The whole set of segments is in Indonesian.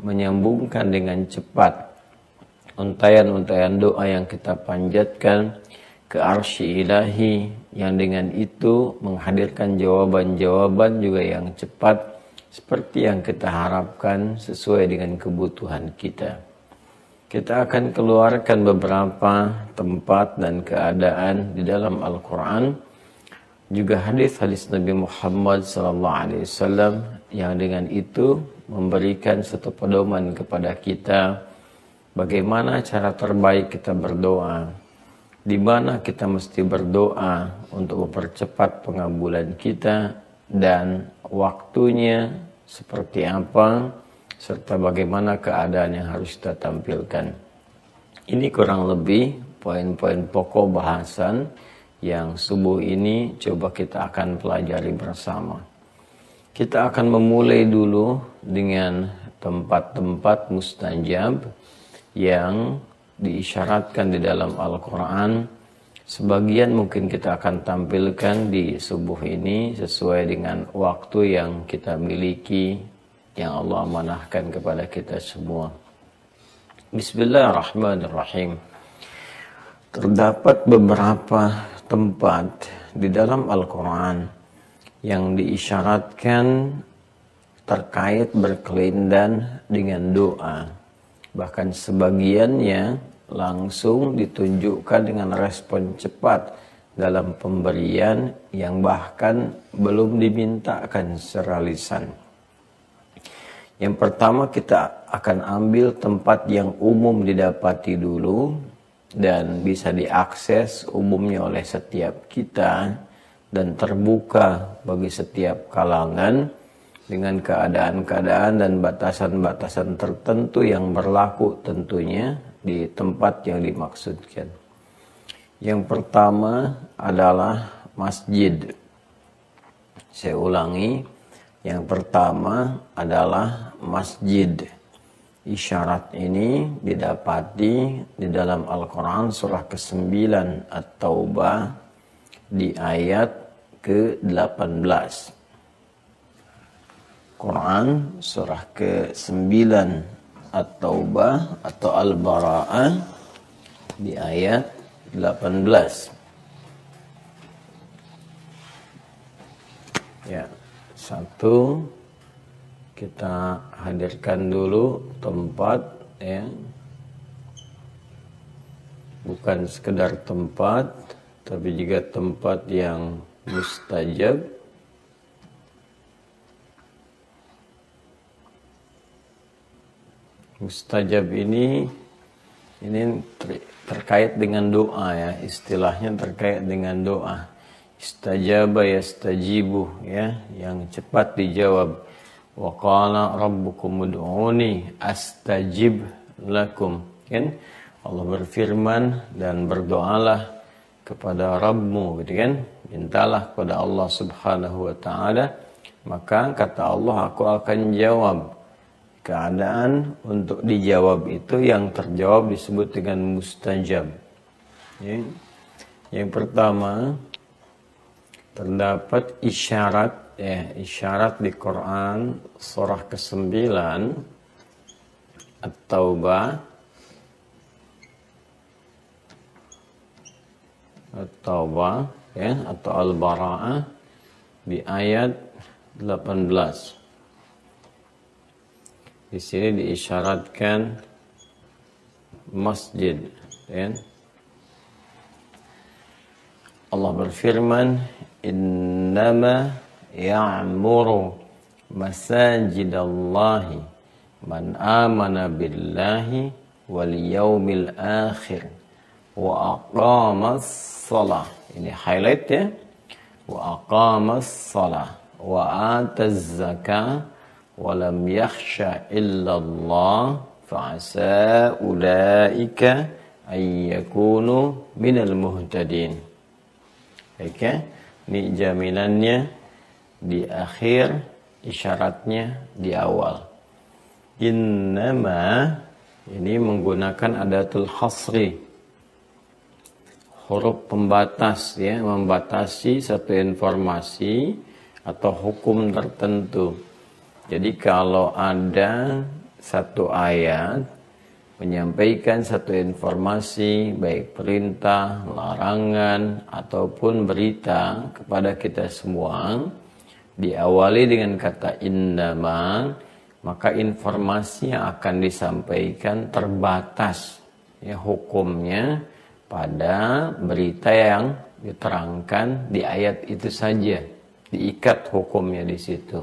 menyambungkan dengan cepat untayan-untayan doa yang kita panjatkan ke arsy ilahi, yang dengan itu menghadirkan jawaban-jawaban juga yang cepat seperti yang kita harapkan sesuai dengan kebutuhan kita. Kita akan keluarkan beberapa tempat dan keadaan di dalam Al-Quran, juga hadis-hadis Nabi Muhammad SAW yang dengan itu memberikan satu pedoman kepada kita bagaimana cara terbaik kita berdoa, di mana kita mesti berdoa untuk mempercepat pengabulan kita, dan waktunya seperti apa, serta bagaimana keadaan yang harus kita tampilkan. Ini kurang lebih poin-poin pokok bahasan yang subuh ini coba kita akan pelajari bersama. Kita akan memulai dulu dengan tempat-tempat mustajab yang diisyaratkan di dalam Al-Quran. Sebagian mungkin kita akan tampilkan di subuh ini sesuai dengan waktu yang kita miliki, yang Allah amanahkan kepada kita semua. Bismillahirrahmanirrahim. Terdapat beberapa tempat di dalam Al-Quran yang diisyaratkan terkait berkelindan dengan doa. Bahkan sebagiannya langsung ditunjukkan dengan respon cepat dalam pemberian yang bahkan belum dimintakan secara lisan. Yang pertama, kita akan ambil tempat yang umum didapati dulu dan bisa diakses umumnya oleh setiap kita dan terbuka bagi setiap kalangan, dengan keadaan-keadaan dan batasan-batasan tertentu yang berlaku tentunya di tempat yang dimaksudkan. Yang pertama adalah masjid. Saya ulangi, yang pertama adalah masjid. Isyarat ini didapati di dalam Al-Quran surah ke-9 At-Taubah di ayat ke-18. Quran surah ke-9 At-Taubah atau Al-Bara'ah di ayat 18. Ya, satu, kita hadirkan dulu tempat, ya, bukan sekedar tempat, tapi juga tempat yang mustajab. Mustajab ini terkait dengan doa, ya, istilahnya terkait dengan doa. Istajaba yastajibu, ya, yang cepat dijawab. Wa qala rabbukum ud'uni astajib lakum, kan? Allah berfirman, dan berdoalah kepada Rabbmu, gitu kan? Mintalah kepada Allah Subhanahu wa taala, maka kata Allah, aku akan jawab. Keadaan untuk dijawab itu yang terjawab disebut dengan mustajab. Ya. Yang pertama, terdapat isyarat, ya, isyarat di Quran surah ke-9 At-Taubah ya, atau Al-Bara'ah di ayat 18. Di sini diisyaratkan masjid, ya. Allah berfirman, innama ya'muru masajidallahi man amana billahi wal yaumil akhir wa aqamas shalah. Ini highlight, ya. Wa aqamas shalah wa ataz zakah walam yakhsha illallah fa'asa ulaika ayyakunu minal muhtadin. Oke, ini jaminannya di akhir, isyaratnya di awal. Innama ini menggunakan adatul hasri, huruf pembatas, ya, membatasi satu informasi atau hukum tertentu. Jadi kalau ada satu ayat menyampaikan satu informasi, baik perintah, larangan, ataupun berita kepada kita semua, diawali dengan kata innama, maka informasi yang akan disampaikan terbatas ya hukumnya pada berita yang diterangkan di ayat itu saja, diikat hukumnya di situ.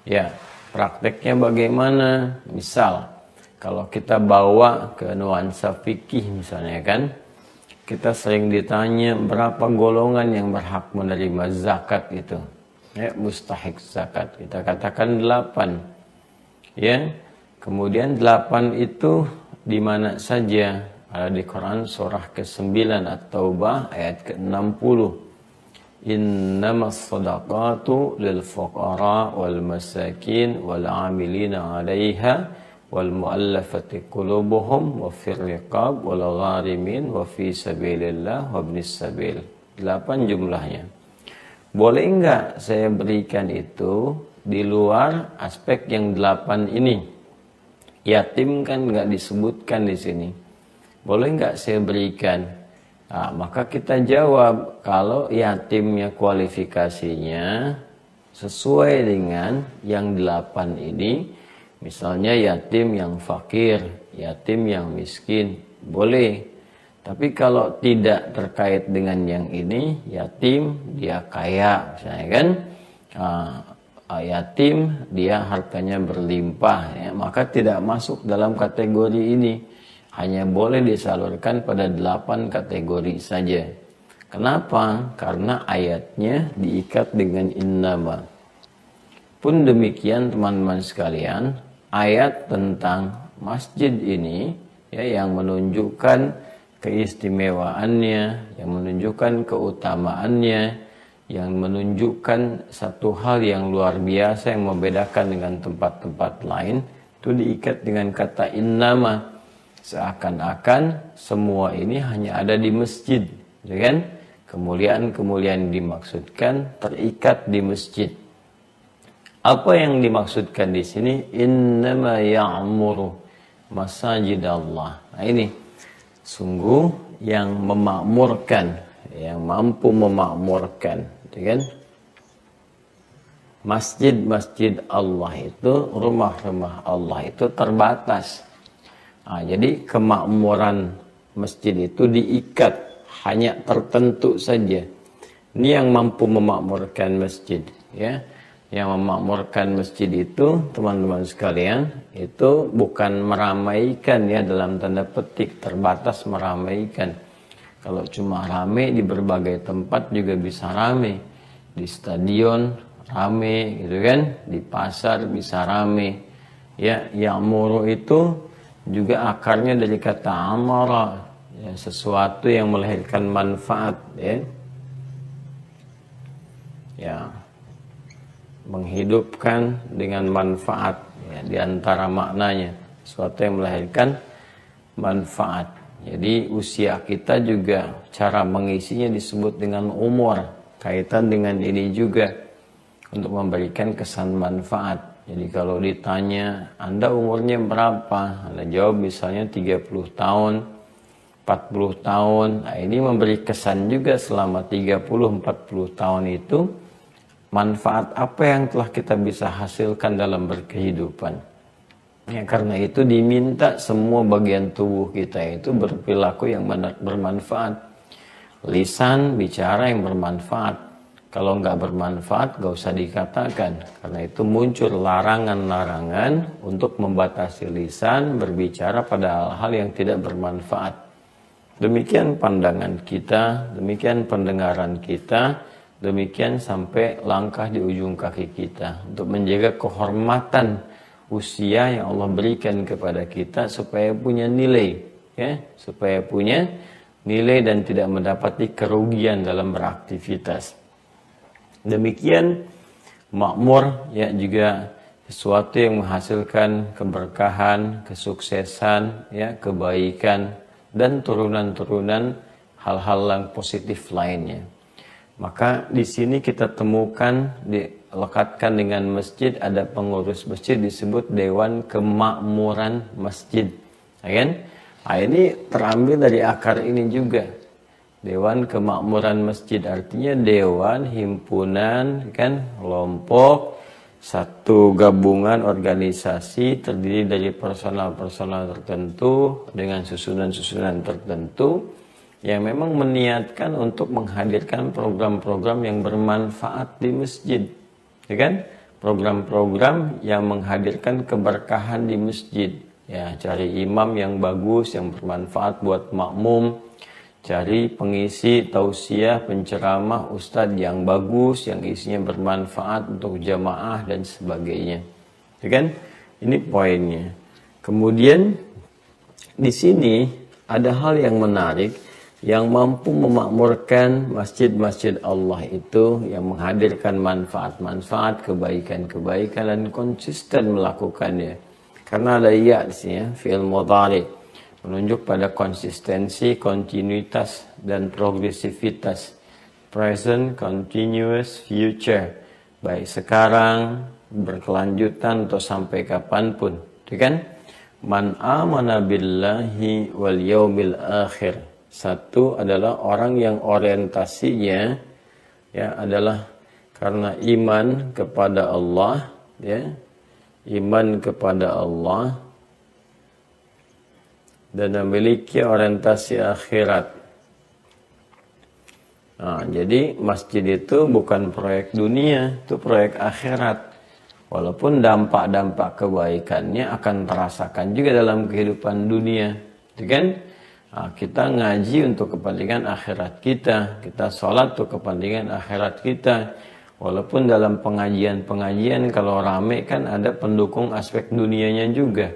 Ya, prakteknya bagaimana? Misal kalau kita bawa ke nuansa fikih misalnya kan, kita sering ditanya berapa golongan yang berhak menerima zakat itu. Ya, mustahik zakat. Kita katakan 8. Ya. Kemudian 8 itu di mana saja? Ada di Quran surah ke-9 At-Taubah ayat ke-60. Innamas shadaqatu lil fuqara wal masakin wal 'amilina 'alaiha wal mu'allafati qulubuhum wa fir riqab wal gharimin wa fi sabilillah wa ibnis sabil. 8 jumlahnya. Boleh enggak saya berikan itu di luar aspek yang 8 ini? Yatim kan enggak disebutkan di sini. Boleh enggak saya berikan? Nah, maka kita jawab kalau yatimnya kualifikasinya sesuai dengan yang 8 ini. Misalnya yatim yang fakir, yatim yang miskin, boleh. Tapi kalau tidak terkait dengan yang ini, yatim dia kaya, misalnya kan, yatim dia hartanya berlimpah, ya, maka tidak masuk dalam kategori ini. Hanya boleh disalurkan pada 8 kategori saja. Kenapa? Karena ayatnya diikat dengan innama. Pun demikian teman-teman sekalian, ayat tentang masjid ini ya, yang menunjukkan keistimewaannya, yang menunjukkan keutamaannya, yang menunjukkan satu hal yang luar biasa yang membedakan dengan tempat-tempat lain, itu diikat dengan kata innama. Seakan-akan semua ini hanya ada di masjid, ya kan? Kemuliaan-kemuliaan dimaksudkan terikat di masjid. Apa yang dimaksudkan di sini? Innama ya'muru masajid Allah. Nah ini sungguh yang memakmurkan, yang mampu memakmurkan, kan? Masjid-masjid Allah itu, rumah-rumah Allah itu terbatas. Nah, jadi kemakmuran masjid itu diikat, hanya tertentu saja. Ini yang mampu memakmurkan masjid, ya. Yang memakmurkan masjid itu, teman-teman sekalian, itu bukan meramaikan ya, dalam tanda petik, terbatas meramaikan. Kalau cuma rame di berbagai tempat juga bisa rame. Di stadion rame gitu kan, di pasar bisa rame. Ya, ya'muru itu juga akarnya dari kata amara, ya, sesuatu yang melahirkan manfaat, ya. Ya. Menghidupkan dengan manfaat, ya, di antara maknanya sesuatu yang melahirkan manfaat. Jadi usia kita juga cara mengisinya disebut dengan umur, kaitan dengan ini juga untuk memberikan kesan manfaat. Jadi kalau ditanya Anda umurnya berapa, Anda jawab misalnya 30 tahun, 40 tahun. Nah, ini memberi kesan juga selama 30-40 tahun itu manfaat apa yang telah kita bisa hasilkan dalam berkehidupan. Ya, karena itu diminta semua bagian tubuh kita itu berperilaku yang bermanfaat. Lisan bicara yang bermanfaat. Kalau nggak bermanfaat, nggak usah dikatakan. Karena itu muncul larangan-larangan untuk membatasi lisan berbicara pada hal-hal yang tidak bermanfaat. Demikian pandangan kita, demikian pendengaran kita, demikian sampai langkah di ujung kaki kita untuk menjaga kehormatan usia yang Allah berikan kepada kita supaya punya nilai, ya, supaya punya nilai dan tidak mendapati kerugian dalam beraktivitas. Demikian makmur ya juga sesuatu yang menghasilkan keberkahan, kesuksesan, ya, kebaikan dan turunan-turunan hal-hal yang positif lainnya. Maka di sini kita temukan di lekatkan dengan masjid, ada pengurus masjid disebut Dewan Kemakmuran Masjid. Ya kan? Nah, ini terambil dari akar ini juga. Dewan Kemakmuran Masjid artinya dewan, himpunan, kan, kelompok, satu gabungan organisasi terdiri dari personal-personal tertentu dengan susunan-susunan tertentu yang memang meniatkan untuk menghadirkan program-program yang bermanfaat di masjid, ya kan? Program-program yang menghadirkan keberkahan di masjid, ya, cari imam yang bagus, yang bermanfaat buat makmum, cari pengisi tausiah, penceramah, ustadz yang bagus, yang isinya bermanfaat untuk jamaah dan sebagainya, ya kan? Ini poinnya. Kemudian di sini ada hal yang menarik. Yang mampu memakmurkan masjid-masjid Allah itu yang menghadirkan manfaat-manfaat, kebaikan-kebaikan dan konsisten melakukannya. Karena ada ya di sini ya, fi'il mudhari menunjuk pada konsistensi, kontinuitas dan progresivitas. Present, continuous, future. Baik sekarang, berkelanjutan atau sampai kapanpun. Ya kan? Man amana billahi wal yaumil akhir. Satu adalah orang yang orientasinya ya adalah karena iman kepada Allah, ya, iman kepada Allah dan memiliki orientasi akhirat. Nah, jadi masjid itu bukan proyek dunia, itu proyek akhirat. Walaupun dampak-dampak kebaikannya akan terasakan juga dalam kehidupan dunia, gitu kan? Nah, kita ngaji untuk kepentingan akhirat kita, kita sholat untuk kepentingan akhirat kita. Walaupun dalam pengajian-pengajian kalau rame kan ada pendukung aspek dunianya juga,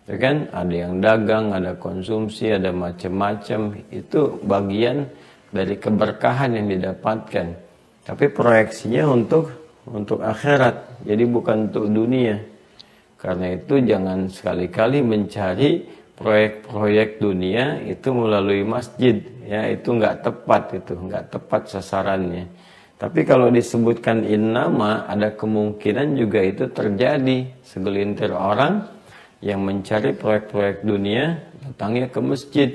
ya kan? Ada yang dagang, ada konsumsi, ada macam-macam. Itu bagian dari keberkahan yang didapatkan. Tapi proyeksinya untuk akhirat, jadi bukan untuk dunia. Karena itu jangan sekali-kali mencari proyek-proyek dunia itu melalui masjid, ya, itu nggak tepat sasarannya. Tapi kalau disebutkan innama, ada kemungkinan juga itu terjadi. Segelintir orang yang mencari proyek-proyek dunia datangnya ke masjid,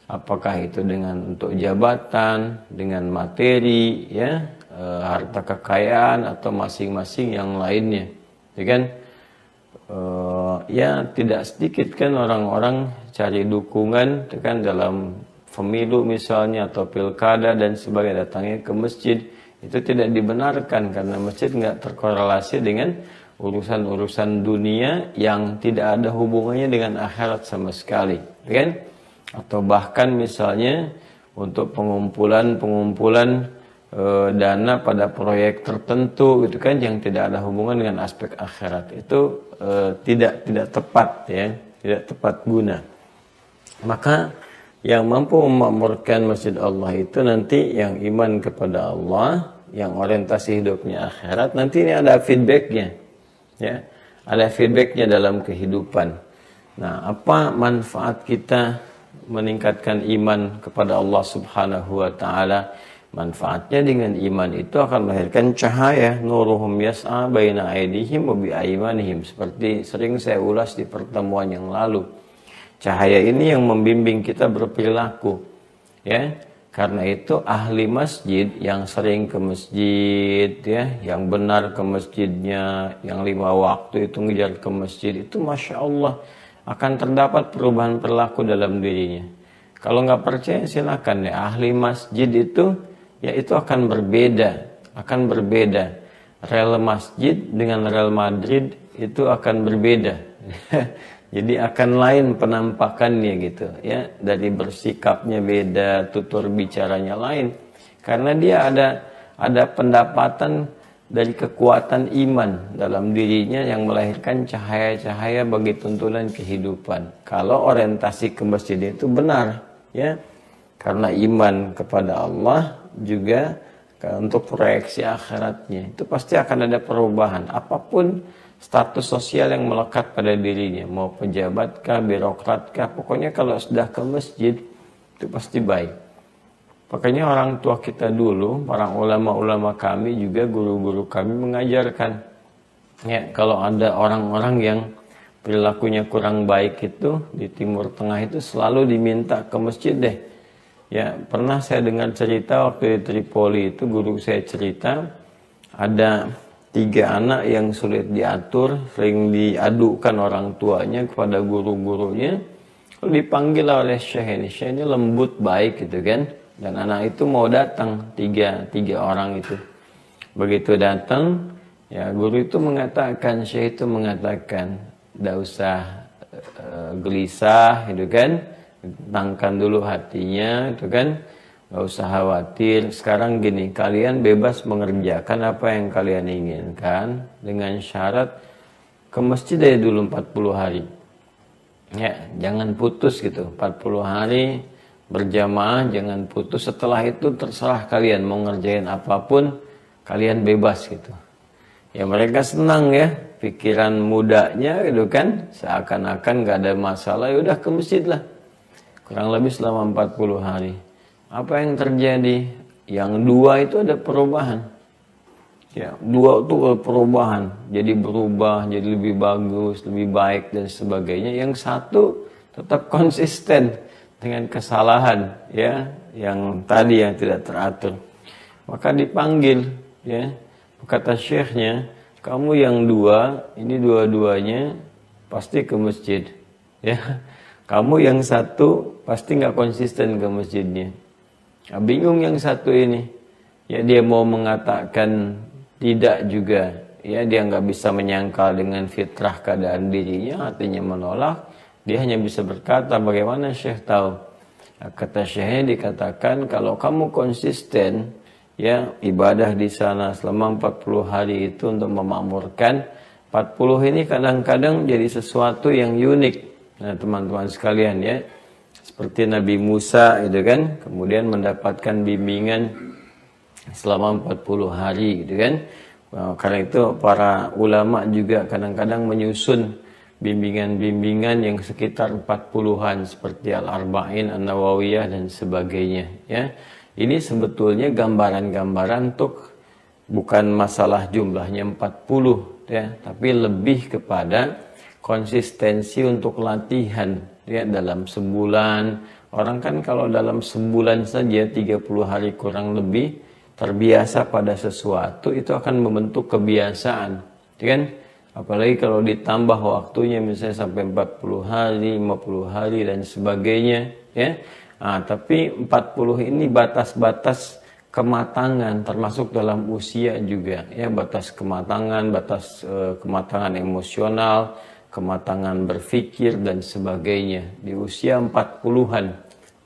apakah itu dengan untuk jabatan, dengan materi, ya, harta kekayaan atau masing-masing yang lainnya, ya kan? Ya tidak sedikit kan orang-orang cari dukungan, kan, dalam pemilu misalnya atau pilkada dan sebagainya, datangnya ke masjid. Itu tidak dibenarkan karena masjid nggak terkorelasi dengan urusan-urusan dunia yang tidak ada hubungannya dengan akhirat sama sekali, kan? Atau bahkan misalnya untuk pengumpulan dana pada proyek tertentu, gitu kan, yang tidak ada hubungan dengan aspek akhirat, itu tidak tepat, ya, tidak tepat guna. Maka yang mampu memakmurkan masjid Allah itu nanti yang iman kepada Allah, yang orientasi hidupnya akhirat. Nanti ini ada feedbacknya, ya, ada feedbacknya dalam kehidupan. Nah, apa manfaat kita meningkatkan iman kepada Allah Subhanahu wa Ta'ala? Manfaatnya dengan iman itu akan melahirkan cahaya, nuruhum yas'a baina aydihim wa bi aymanihim, seperti sering saya ulas di pertemuan yang lalu. Cahaya ini yang membimbing kita berperilaku, ya. Karena itu ahli masjid yang sering ke masjid, ya, yang benar ke masjidnya, yang 5 waktu itu ngejar ke masjid, itu Masya Allah akan terdapat perubahan perilaku dalam dirinya. Kalau nggak percaya silakan ya, ahli masjid itu ya itu akan berbeda. Real masjid dengan Real Madrid itu akan berbeda. Jadi akan lain penampakannya gitu, ya, dari bersikapnya beda, tutur bicaranya lain. Karena dia ada pendapatan dari kekuatan iman dalam dirinya yang melahirkan cahaya-cahaya bagi tuntunan kehidupan. Kalau orientasi ke masjid itu benar, ya. Karena iman kepada Allah juga untuk proyeksi akhiratnya, itu pasti akan ada perubahan. Apapun status sosial yang melekat pada dirinya, mau pejabat kah, birokrat kah, pokoknya kalau sudah ke masjid itu pasti baik. Makanya orang tua kita dulu, para ulama-ulama kami juga, guru-guru kami mengajarkan, ya kalau ada orang-orang yang perilakunya kurang baik itu di Timur Tengah itu selalu diminta ke masjid deh. Ya, pernah saya dengar cerita waktu di Tripoli itu, guru saya cerita ada 3 anak yang sulit diatur, sering diadukan orang tuanya kepada guru-gurunya. Lalu dipanggil oleh Syekh ini lembut baik gitu kan. Dan anak itu mau datang, tiga orang itu. Begitu datang, ya guru itu mengatakan, Syekh itu mengatakan, tidak usah gelisah, gitu kan. Tenangkan dulu hatinya, gitu kan. Gak usah khawatir. Sekarang gini, kalian bebas mengerjakan apa yang kalian inginkan dengan syarat ke masjid aja dulu 40 hari. Ya, jangan putus gitu. 40 hari berjamaah, jangan putus. Setelah itu terserah kalian mau ngerjain apapun, kalian bebas gitu. Ya mereka senang ya, pikiran mudanya gitu kan, seakan-akan gak ada masalah, ya udah ke masjid lah. Kurang lebih selama 40 hari. Apa yang terjadi? Yang 2 itu ada perubahan. Ya, 2 itu perubahan. Jadi berubah, jadi lebih bagus, lebih baik dan sebagainya. Yang 1 tetap konsisten dengan kesalahan, ya, yang tadi yang tidak teratur. Maka dipanggil, ya. Kata syekhnya, kamu yang 2, ini dua-duanya pasti ke masjid, ya. Kamu yang 1 pasti nggak konsisten ke masjidnya. Nah, bingung yang 1 ini, ya dia mau mengatakan tidak juga, ya dia nggak bisa menyangkal dengan fitrah keadaan dirinya, artinya menolak. Dia hanya bisa berkata, bagaimana Syekh tahu? Kata Syekhnya dikatakan, kalau kamu konsisten, ya ibadah di sana selama 40 hari itu untuk memakmurkan. 40 ini kadang-kadang jadi sesuatu yang unik. Nah teman-teman sekalian ya, seperti Nabi Musa itu kan, kemudian mendapatkan bimbingan selama 40 hari gitu kan. Karena itu para ulama juga kadang-kadang menyusun bimbingan-bimbingan yang sekitar 40-an seperti Al-Arba'in, An-Nawawiyah dan sebagainya ya. Ini sebetulnya gambaran-gambaran untuk bukan masalah jumlahnya 40 ya, tapi lebih kepada konsistensi untuk latihan ya dalam sebulan. Orang kan kalau dalam sebulan saja 30 hari kurang lebih terbiasa pada sesuatu, itu akan membentuk kebiasaan ya kan. Apalagi kalau ditambah waktunya misalnya sampai 40 hari, 50 hari dan sebagainya ya. Nah, tapi 40 ini batas-batas kematangan termasuk dalam usia juga ya, batas kematangan, kematangan emosional, kematangan berpikir dan sebagainya di usia 40-an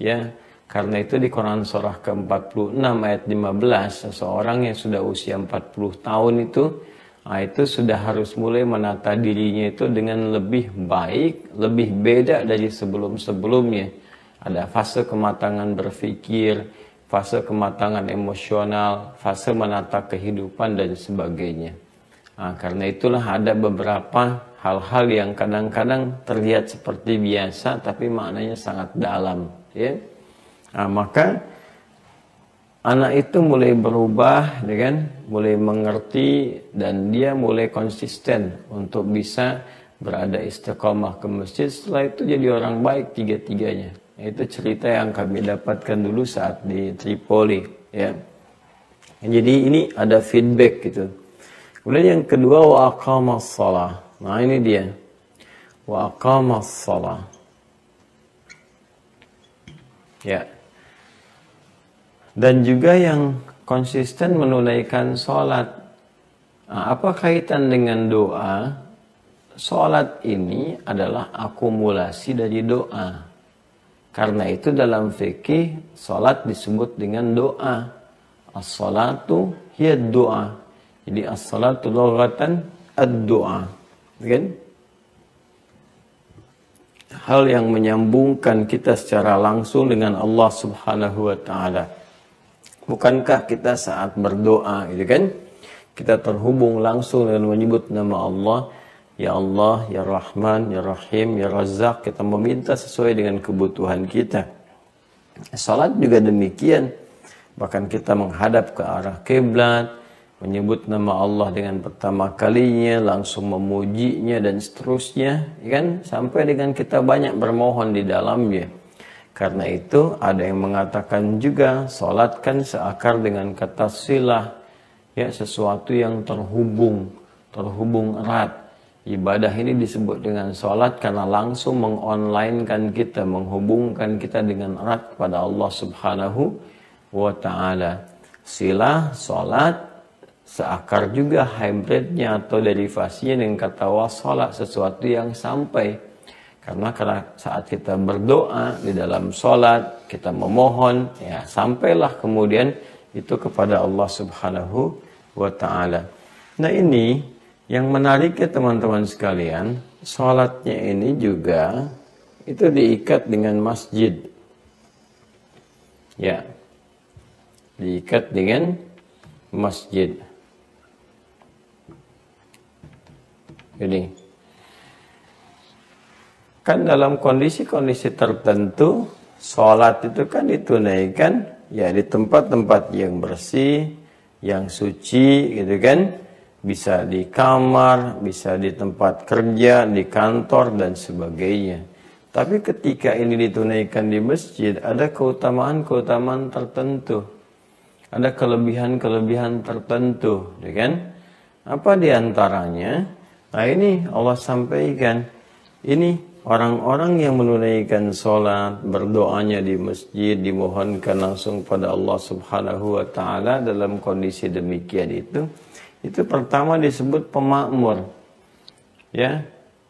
ya. Karena itu di Quran surah ke-46 ayat 15, seseorang yang sudah usia 40 tahun itu sudah harus mulai menata dirinya itu dengan lebih baik, lebih beda dari sebelum-sebelumnya. Ada fase kematangan berpikir, fase kematangan emosional, fase menata kehidupan dan sebagainya. Nah, karena itulah ada beberapa hal-hal yang kadang-kadang terlihat seperti biasa tapi maknanya sangat dalam ya. Nah, maka anak itu mulai berubah, ya kan? Mulai mengerti dan dia mulai konsisten untuk bisa berada istiqomah ke masjid. Setelah itu jadi orang baik tiga-tiganya. Itu cerita yang kami dapatkan dulu saat di Tripoli, ya. Jadi ini ada feedback gitu. Kemudian yang kedua, wa aqamas shalah. Nah ini dia, wa aqamas shalah. Ya. Dan juga yang konsisten menunaikan sholat. Nah, apa kaitan dengan doa? Sholat ini adalah akumulasi dari doa. Karena itu dalam fikih, sholat disebut dengan doa. As-sholatu hiya doa. Jadi as-sholatu lughatan ad-doa. Kan? Hal yang menyambungkan kita secara langsung dengan Allah Subhanahu wa ta'ala. Bukankah kita saat berdoa gitu kan, kita terhubung langsung dengan menyebut nama Allah, ya Allah, ya Rahman, ya Rahim, ya Razzaq, kita meminta sesuai dengan kebutuhan kita. Salat juga demikian. Bahkan kita menghadap ke arah kiblat, menyebut nama Allah dengan pertama kalinya, langsung memujinya dan seterusnya, kan? Sampai dengan kita banyak bermohon di dalamnya. Karena itu ada yang mengatakan juga salatkan seakar dengan kata silah, ya, sesuatu yang terhubung erat. Ibadah ini disebut dengan salat karena langsung mengonlinekan kita, menghubungkan kita dengan erat kepada Allah Subhanahu wa ta'ala. Silah, salat, seakar juga hybridnya atau derivasinya dengan kata wasala, sesuatu yang sampai. Karena saat kita berdoa di dalam salat, kita memohon, ya sampailah kemudian itu kepada Allah Subhanahu wa ta'ala. Nah, ini yang menariknya teman-teman sekalian, salatnya ini juga itu diikat dengan masjid. Ya, diikat dengan masjid. Jadi, kan dalam kondisi-kondisi tertentu, sholat itu kan ditunaikan ya di tempat-tempat yang bersih, yang suci, gitu kan. Bisa di kamar, bisa di tempat kerja, di kantor dan sebagainya. Tapi ketika ini ditunaikan di masjid, ada keutamaan-keutamaan tertentu. Ada kelebihan-kelebihan tertentu, ya kan? Apa diantaranya? Nah, ini Allah sampaikan. Ini orang-orang yang menunaikan sholat, berdoanya di masjid, dimohonkan langsung pada Allah Subhanahu wa ta'ala dalam kondisi demikian itu pertama disebut pemakmur. Ya,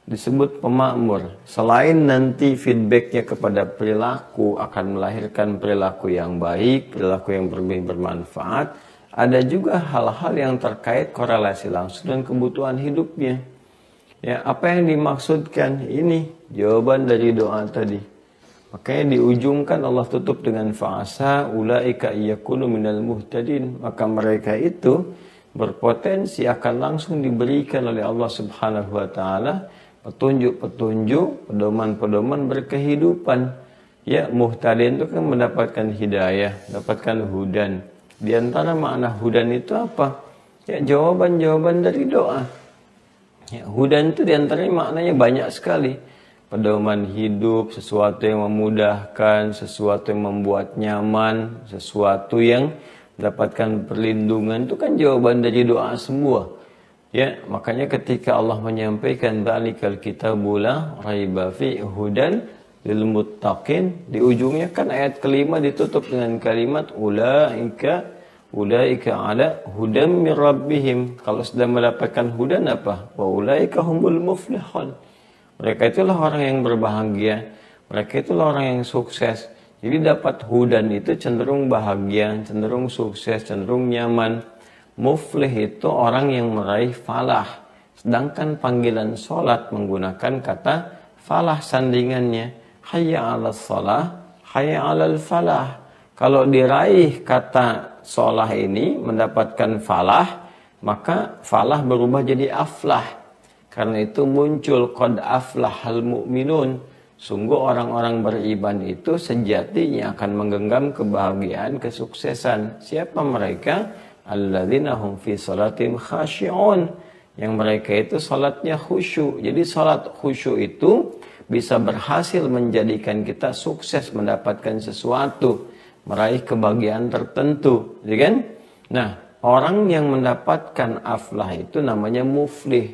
disebut pemakmur. Selain nanti feedbacknya kepada perilaku akan melahirkan perilaku yang baik, perilaku yang bermanfaat, ada juga hal-hal yang terkait korelasi langsung dengan kebutuhan hidupnya. Ya, apa yang dimaksudkan? Ini jawaban dari doa tadi. Makanya di ujung kan Allah tutup dengan fa'asa ulaika yakunu minal muhtadin. Maka mereka itu berpotensi akan langsung diberikan oleh Allah Subhanahu wa taala petunjuk-petunjuk, pedoman-pedoman berkehidupan. Ya, muhtadin itu kan mendapatkan hidayah, mendapatkan hudan. Di antara makna hudan itu apa? Ya, jawaban-jawaban dari doa. Ya, hudan itu diantaranya maknanya banyak sekali. Pedoman hidup, sesuatu yang memudahkan, sesuatu yang membuat nyaman, sesuatu yang mendapatkan perlindungan, itu kan jawaban dari doa semua. Ya, makanya ketika Allah menyampaikan dzalikal kitabul la raiba fi hudan lil muttaqin, di ujungnya kan ayat kelima ditutup dengan kalimat ulaika ala hudam mir rabbihim. Kalau sudah mendapatkan hudan apa? Wa ulaika humul muflihun. Mereka itulah orang yang berbahagia. Mereka itulah orang yang sukses. Jadi dapat hudan itu cenderung bahagia, cenderung sukses, cenderung nyaman. Muflih itu orang yang meraih falah. Sedangkan panggilan sholat menggunakan kata falah sandingannya. Hayya 'alas shalah, hayya 'alal falah. Kalau diraih kata sholah ini mendapatkan falah, maka falah berubah jadi aflah. Karena itu muncul qad aflahal mu'minun. Sungguh orang-orang beriman itu sejatinya akan menggenggam kebahagiaan, kesuksesan. Siapa mereka? Alladzina hum fi shalatim khashi'un. Yang mereka itu salatnya khusyuk. Jadi salat khusyuk itu bisa berhasil menjadikan kita sukses mendapatkan sesuatu, meraih kebahagiaan tertentu, ya kan? Nah, orang yang mendapatkan aflah itu namanya muflih.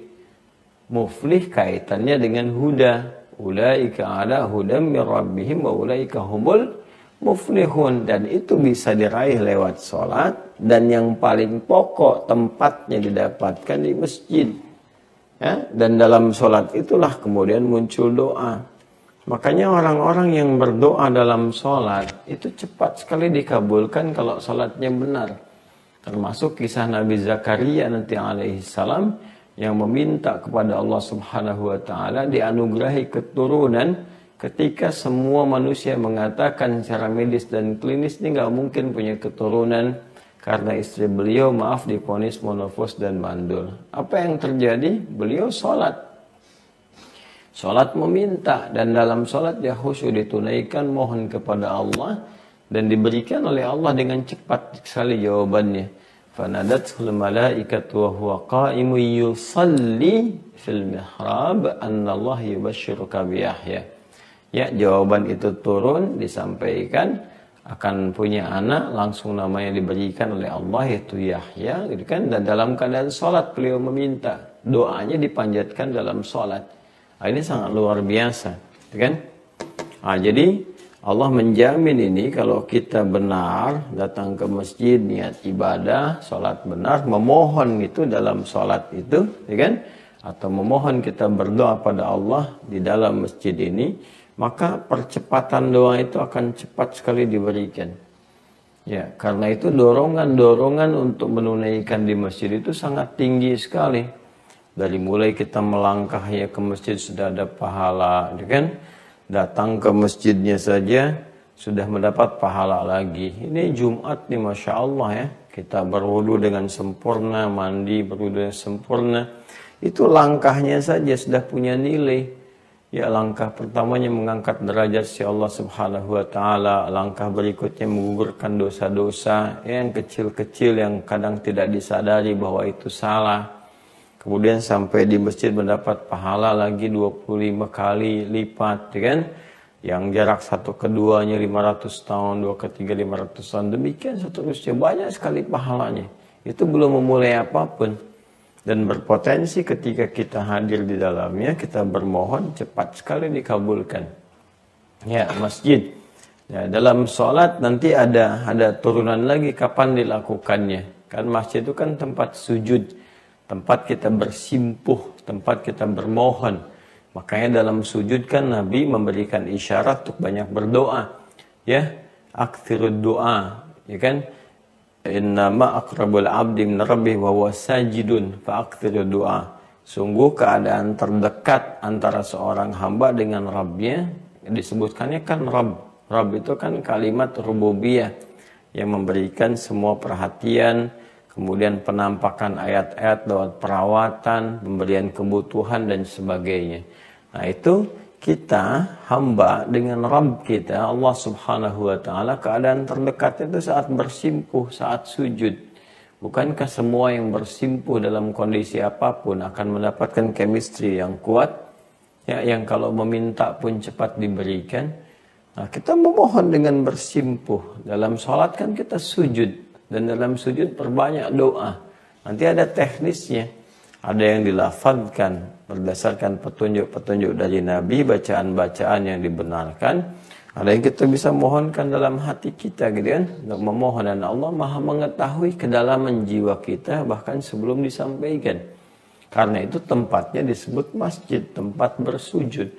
Muflih kaitannya dengan huda. Ulaika ala hudam mir rabbihim wa ulaika humul muflihun. Dan itu bisa diraih lewat sholat. Dan yang paling pokok tempatnya didapatkan di masjid. Ya? Dan dalam sholat itulah kemudian muncul doa. Makanya orang-orang yang berdoa dalam sholat itu cepat sekali dikabulkan kalau sholatnya benar. Termasuk kisah Nabi Zakaria nanti alaihissalam yang meminta kepada Allah Subhanahu wa ta'ala dianugerahi keturunan ketika semua manusia mengatakan secara medis dan klinis ini nggak mungkin punya keturunan karena istri beliau divonis monofos dan mandul. Apa yang terjadi? Beliau sholat meminta, dan dalam sholat dia khusyuk ditunaikan, mohon kepada Allah, dan diberikan oleh Allah dengan cepat sekali jawabannya. Fanadatul malaikatu wa huwa qa'imun yusalli fil mihrab annallahu yubashshiruka bi Yahya. Ya, jawaban itu turun disampaikan akan punya anak, langsung namanya diberikan oleh Allah yaitu Yahya, gitu kan. Dan dalam keadaan salat beliau meminta, doanya dipanjatkan dalam salat. Nah, ini sangat luar biasa, gitu kan? Nah, jadi Allah menjamin ini kalau kita benar datang ke masjid, niat ibadah, sholat benar, memohon itu dalam sholat itu, ya kan? Atau memohon kita berdoa pada Allah di dalam masjid ini, maka percepatan doa itu akan cepat sekali diberikan. Ya, karena itu dorongan-dorongan untuk menunaikan di masjid itu sangat tinggi sekali. Dari mulai kita melangkah ya ke masjid sudah ada pahala, ya kan? Datang ke masjidnya saja sudah mendapat pahala lagi. Ini Jumat nih, Masya Allah ya. Kita berwudu dengan sempurna, mandi berwudu dengan sempurna. Itu langkahnya saja sudah punya nilai. Ya, langkah pertamanya mengangkat derajat si Allah Subhanahu wa Ta'ala. Langkah berikutnya menggugurkan dosa-dosa yang kecil-kecil yang kadang tidak disadari bahwa itu salah. Kemudian sampai di masjid mendapat pahala lagi 25 kali lipat, kan? Yang jarak satu keduanya 500 tahun, dua ketiga 500 tahun, demikian seterusnya, banyak sekali pahalanya. Itu belum memulai apapun. Dan berpotensi ketika kita hadir di dalamnya, kita bermohon cepat sekali dikabulkan. Ya, masjid. Ya, dalam sholat nanti ada turunan lagi kapan dilakukannya. Kan masjid itu kan tempat sujud, tempat kita bersimpuh, tempat kita bermohon. Makanya dalam sujud kan Nabi memberikan isyarat untuk banyak berdoa. Ya, aktsirud doa, ya kan? Innama aqrabul abdi min rabbih wa huwa sajidun fa aktsirud doa. Sungguh keadaan terdekat antara seorang hamba dengan Rabbnya, disebutkannya kan Rabb. Rabb itu kan kalimat rububiyah yang memberikan semua perhatian, kemudian penampakan ayat-ayat lewat perawatan, pemberian kebutuhan dan sebagainya. Nah, itu kita hamba dengan Rabb kita, Allah Subhanahu wa Ta'ala, keadaan terdekat itu saat bersimpuh, saat sujud. Bukankah semua yang bersimpuh dalam kondisi apapun akan mendapatkan chemistry yang kuat, ya, yang kalau meminta pun cepat diberikan? Nah, kita memohon dengan bersimpuh. Dalam sholat kan kita sujud. Dan dalam sujud perbanyak doa. Nanti ada teknisnya. Ada yang dilafadzkan berdasarkan petunjuk-petunjuk dari Nabi, bacaan-bacaan yang dibenarkan. Ada yang kita bisa mohonkan dalam hati kita, gitu kan? Untuk memohon, dan Allah Maha mengetahui kedalaman jiwa kita bahkan sebelum disampaikan. Karena itu tempatnya disebut masjid, tempat bersujud.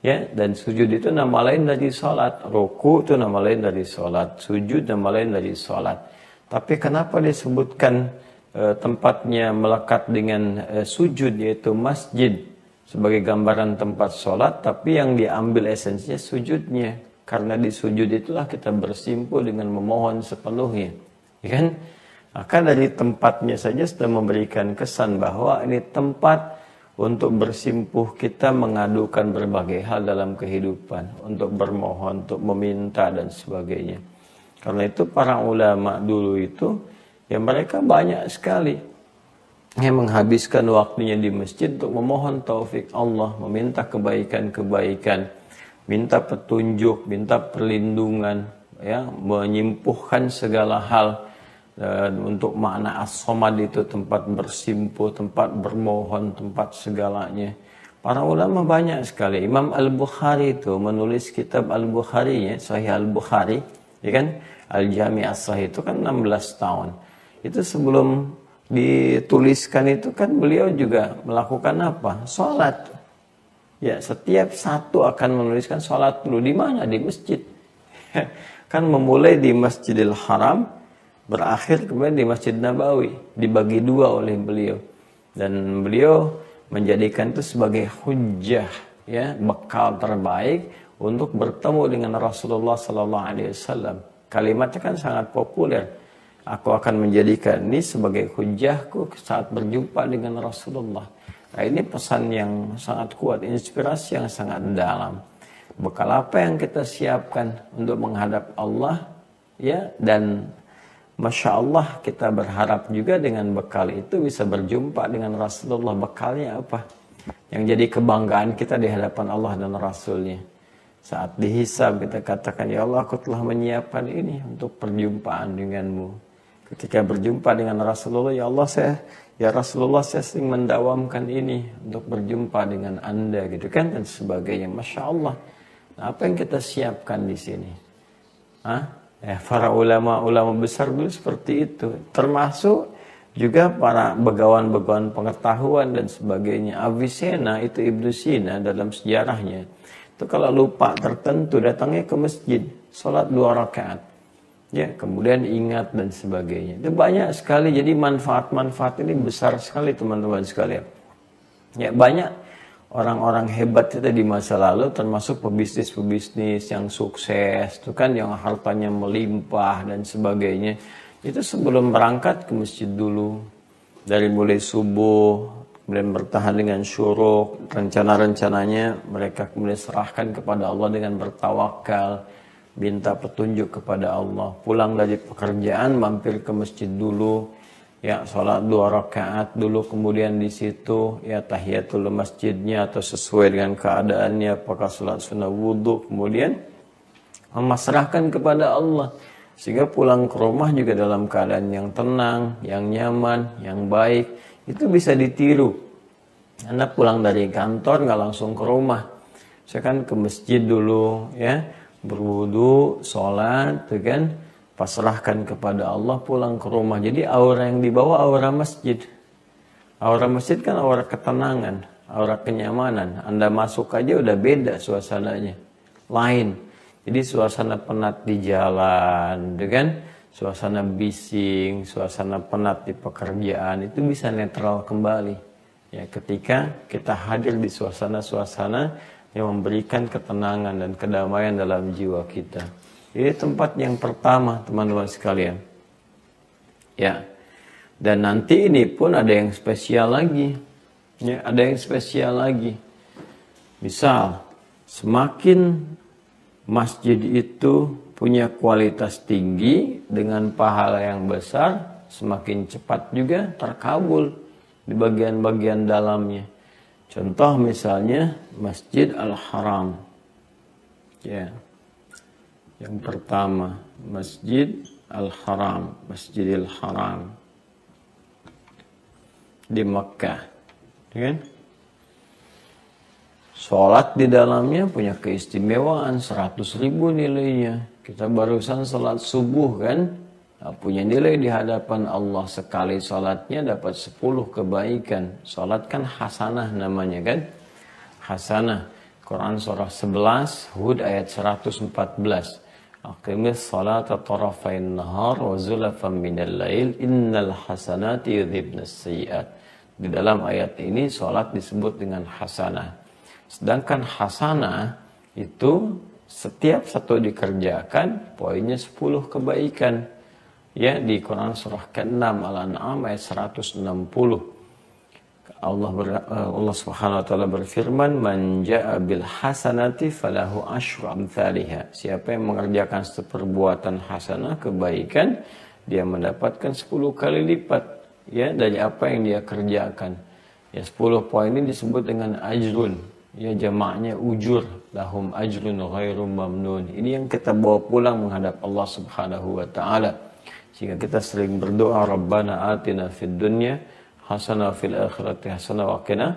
Ya, dan sujud itu nama lain dari salat. Ruku itu nama lain dari salat. Sujud nama lain dari salat. Tapi kenapa disebutkan tempatnya melekat dengan sujud, yaitu masjid sebagai gambaran tempat sholat, tapi yang diambil esensinya sujudnya. Karena di sujud itulah kita bersimpuh dengan memohon sepenuhnya, ya kan? Maka dari tempatnya saja sudah memberikan kesan bahwa ini tempat untuk bersimpuh kita mengadukan berbagai hal dalam kehidupan, untuk bermohon, untuk meminta dan sebagainya. Karena itu para ulama dulu itu, ya mereka banyak sekali yang menghabiskan waktunya di masjid untuk memohon taufik Allah, meminta kebaikan-kebaikan, minta petunjuk, minta perlindungan, ya, menyembuhkan segala hal. Untuk makna as-somad itu tempat bersimpuh, tempat bermohon, tempat segalanya. Para ulama banyak sekali. Imam Al-Bukhari itu menulis kitab Al-Bukhari, ya, Sahih Al-Bukhari, ya kan? Al-Jami' As-Sahih itu kan 16 tahun. Itu sebelum dituliskan itu kan beliau juga melakukan apa? Salat. Ya, setiap satu akan menuliskan salat dulu. Di mana? Di masjid. Kan memulai di Masjidil Haram, berakhir kemudian di Masjid Nabawi. Dibagi dua oleh beliau. Dan beliau menjadikan itu sebagai hujjah, ya, bekal terbaik untuk bertemu dengan Rasulullah sallallahu alaihi wasallam. Kalimatnya kan sangat populer. Aku akan menjadikan ini sebagai hujjahku saat berjumpa dengan Rasulullah. Nah, ini pesan yang sangat kuat, inspirasi yang sangat dalam. Bekal apa yang kita siapkan untuk menghadap Allah? Ya, dan Masya Allah kita berharap juga dengan bekal itu bisa berjumpa dengan Rasulullah. Bekalnya apa? Yang jadi kebanggaan kita di hadapan Allah dan Rasulnya. Saat dihisab kita katakan, ya Allah aku telah menyiapkan ini untuk perjumpaan denganmu. Ketika berjumpa dengan Rasulullah, ya Allah Rasulullah saya sering mendawamkan ini untuk berjumpa dengan Anda gitu kan dan sebagainya. Masya Allah. Nah, apa yang kita siapkan di sini? Para ulama besar dulu seperti itu. Termasuk juga para begawan-begawan pengetahuan dan sebagainya. Avicenna itu Ibnu Sina dalam sejarahnya. Itu kalau lupa tertentu datangnya ke masjid. Sholat 2 rakaat. Ya, kemudian ingat dan sebagainya. Itu banyak sekali. Jadi manfaat-manfaat ini besar sekali teman-teman sekalian. Ya, banyak orang-orang hebat itu di masa lalu, termasuk pebisnis-pebisnis yang sukses, itu kan yang hartanya melimpah dan sebagainya. Itu sebelum berangkat ke masjid dulu, dari mulai subuh, kemudian bertahan dengan syuruk, rencana-rencananya mereka kemudian serahkan kepada Allah dengan bertawakal, minta petunjuk kepada Allah. Pulang dari pekerjaan, mampir ke masjid dulu, ya sholat 2 rakaat dulu, kemudian di situ ya tahiyatul masjidnya atau sesuai dengan keadaannya, apakah sholat sunnah wudhu, kemudian memasrahkan kepada Allah sehingga pulang ke rumah juga dalam keadaan yang tenang, yang nyaman, yang baik. Itu bisa ditiru. Anda pulang dari kantor nggak langsung ke rumah, saya kan ke masjid dulu ya, berwudu, sholat, tuh kan, pasrahkan kepada Allah, pulang ke rumah. Jadi aura yang dibawa aura masjid. Aura masjid kan aura ketenangan, aura kenyamanan. Anda masuk aja udah beda suasananya, lain. Jadi suasana penat di jalan, kan? Suasana bising, suasana penat di pekerjaan itu bisa netral kembali. Ya, ketika kita hadir di suasana-suasana yang memberikan ketenangan dan kedamaian dalam jiwa kita. Ini tempat yang pertama teman-teman sekalian. Ya. Dan nanti ini pun ada yang spesial lagi. Ya, ada yang spesial lagi. Misal, semakin masjid itu punya kualitas tinggi dengan pahala yang besar, semakin cepat juga terkabul di bagian-bagian dalamnya. Contoh misalnya Masjid Al-Haram. Ya. Yang pertama, Masjid Al-Haram, Masjidil Haram di Mekah, kan? Sholat di dalamnya punya keistimewaan 100.000 nilainya. Kita barusan sholat subuh kan, punya nilai di hadapan Allah. Sekali sholatnya dapat 10 kebaikan. Sholat kan hasanah namanya kan, hasanah. Quran surah 11 Hud ayat 114. Aqimis salata tarafain nahar wa zulafan minal lail innal hasanati yudhibnas sayyi'at. Di dalam ayat ini salat disebut dengan hasanah. Sedangkan hasanah itu setiap satu dikerjakan poinnya 10 kebaikan. Ya, di Quran surah ke-6 Al-An'am ayat 160. Allah Subhanahu wa taala berfirman, "Man jaa'a bil hasanati falahu asyru amsalihha." Siapa yang mengerjakan seperbuatan hasanah kebaikan, dia mendapatkan 10 kali lipat ya dari apa yang dia kerjakan. Ya, 10 poin ini disebut dengan ajrun. Ya, jamaknya ujur, lahum ajrun ghairu mamnun. Ini yang kita bawa pulang menghadap Allah Subhanahu wa taala. Sehingga kita sering berdoa, Rabbana atina fid dunya hasanah fil akhirati hasanah wa qina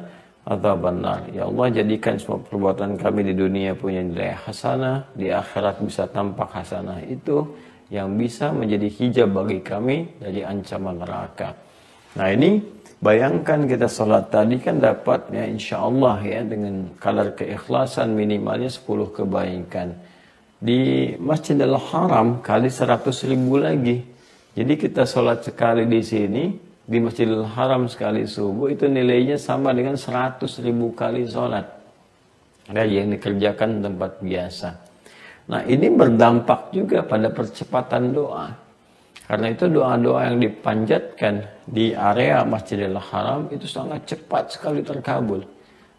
adzabannar. Ya Allah, jadikan semua perbuatan kami di dunia punya nilai hasanah, di akhirat bisa tampak hasanah. Itu yang bisa menjadi hijab bagi kami dari ancaman neraka. Nah, ini bayangkan kita sholat tadi kan dapat ya insyaallah ya dengan kadar keikhlasan minimalnya 10 kebaikan. Di Masjidil Haram kali 100.000 lagi. Jadi kita sholat sekali di sini di Masjidil Haram sekali subuh itu nilainya sama dengan 100.000 kali sholat. Ada yang dikerjakan tempat biasa. Nah, ini berdampak juga pada percepatan doa. Karena itu doa-doa yang dipanjatkan di area Masjidil Haram itu sangat cepat sekali terkabul.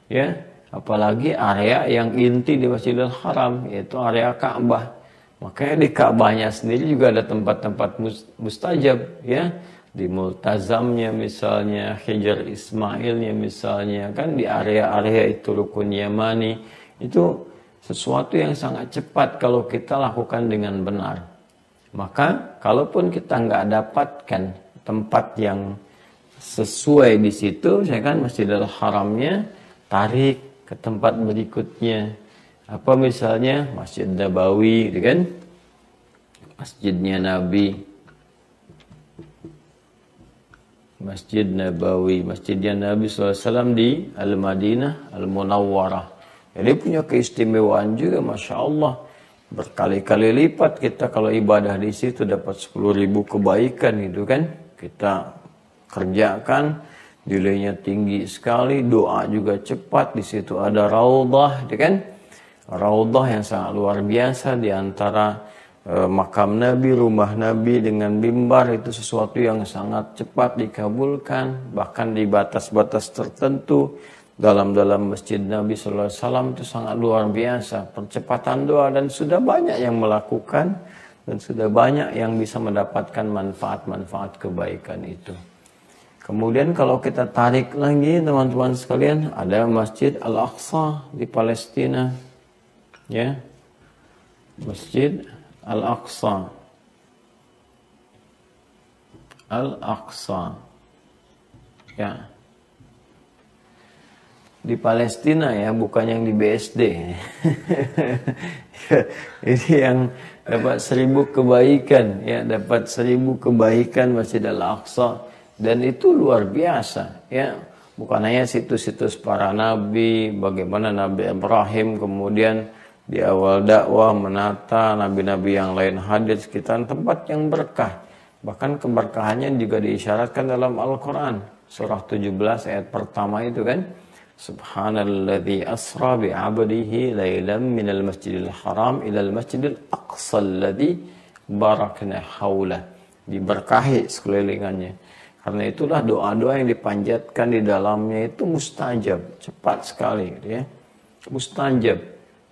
Ya, apalagi area yang inti di Masjidil Haram yaitu area Ka'bah. Makanya di Ka'bahnya sendiri juga ada tempat-tempat mustajab, ya. Di Multazamnya misalnya, Hijr Ismailnya misalnya, kan di area-area itu Rukun Yamani, itu sesuatu yang sangat cepat kalau kita lakukan dengan benar. Maka kalaupun kita nggak dapatkan tempat yang sesuai di situ, saya kan Masjidil Haramnya tarik ke tempat berikutnya. Apa misalnya Masjid Nabawi, gitu kan? Masjidnya Nabi. Masjid Nabawi, Masjidnya Nabi SAW di Al-Madinah Al-Munawwarah. Jadi punya keistimewaan juga, Masya Allah. Berkali-kali lipat kita kalau ibadah di situ dapat 10.000 kebaikan gitu kan. Kita kerjakan, nilainya tinggi sekali, doa juga cepat. Di situ ada raudhah, gitu kan. Raudhah yang sangat luar biasa di antara makam Nabi, rumah Nabi dengan mimbar, itu sesuatu yang sangat cepat dikabulkan. Bahkan di batas-batas tertentu dalam masjid Nabi SAW itu sangat luar biasa percepatan doa, dan sudah banyak yang melakukan dan sudah banyak yang bisa mendapatkan manfaat-manfaat kebaikan itu. Kemudian kalau kita tarik lagi teman-teman sekalian, ada Masjid Al-Aqsa di Palestina, ya, Masjid Al-Aqsa. Al-Aqsa. Ya. Di Palestina ya, bukan yang di BSD. Ini yang dapat 1000 kebaikan, ya, dapat 1000 kebaikan Masjid Al-Aqsa, dan itu luar biasa, ya. Bukan hanya situs-situs para nabi, bagaimana Nabi Ibrahim kemudian di awal dakwah menata, nabi-nabi yang lain hadir sekitar tempat yang berkah. Bahkan keberkahannya juga diisyaratkan dalam Al-Quran. Surah 17 ayat pertama itu kan. Subhanalladzi asra bi'abdihi laylan minal masjidil haram ilal masjidil aqsa alladzi barakna haulah. Diberkahi sekelilingannya. Karena itulah doa-doa yang dipanjatkan di dalamnya itu mustajab. Cepat sekali, gitu ya. Mustajab.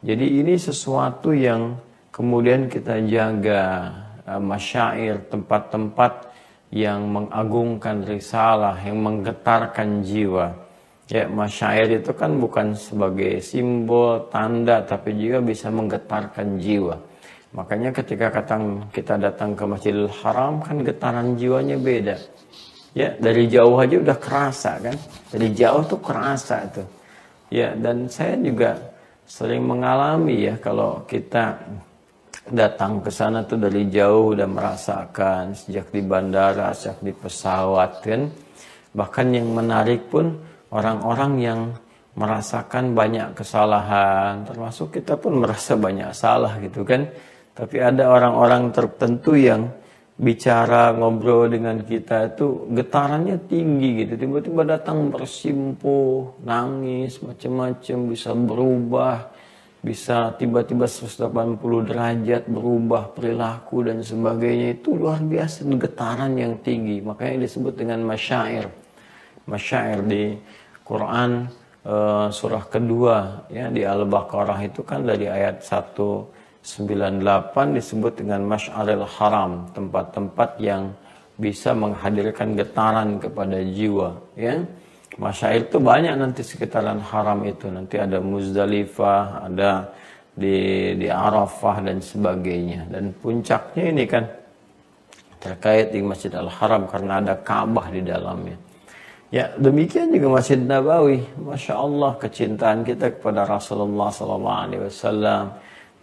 Jadi ini sesuatu yang kemudian kita jaga, masyair, tempat-tempat yang mengagungkan risalah, yang menggetarkan jiwa. Ya, masyair itu kan bukan sebagai simbol, tanda, tapi juga bisa menggetarkan jiwa. Makanya ketika kita datang ke Masjidil Haram, kan getaran jiwanya beda. Ya, dari jauh aja udah kerasa kan. Dari jauh tuh kerasa tuh. Ya, dan saya juga sering mengalami ya, kalau kita datang ke sana tuh dari jauh udah merasakan, sejak di bandara, sejak di pesawat kan. Bahkan yang menarik pun orang-orang yang merasakan banyak kesalahan, termasuk kita pun merasa banyak salah gitu kan. Tapi ada orang-orang tertentu yang bicara, ngobrol dengan kita itu getarannya tinggi gitu. Tiba-tiba datang bersimpuh, nangis, macam-macam, bisa berubah, bisa tiba-tiba 180 derajat berubah perilaku dan sebagainya. Itu luar biasa, getaran yang tinggi. Makanya disebut dengan masyair. Masyair di Quran surah kedua, ya, di Al-Baqarah itu kan dari ayat 198 disebut dengan Masy'aril Haram, tempat-tempat yang bisa menghadirkan getaran kepada jiwa, ya. Masyair itu banyak nanti sekitaran haram itu, nanti ada Muzdalifah, ada di Arafah dan sebagainya. Dan puncaknya ini kan terkait di Masjid Al-Haram karena ada Ka'bah di dalamnya. Ya, demikian juga Masjid Nabawi. Masya Allah, kecintaan kita kepada Rasulullah SAW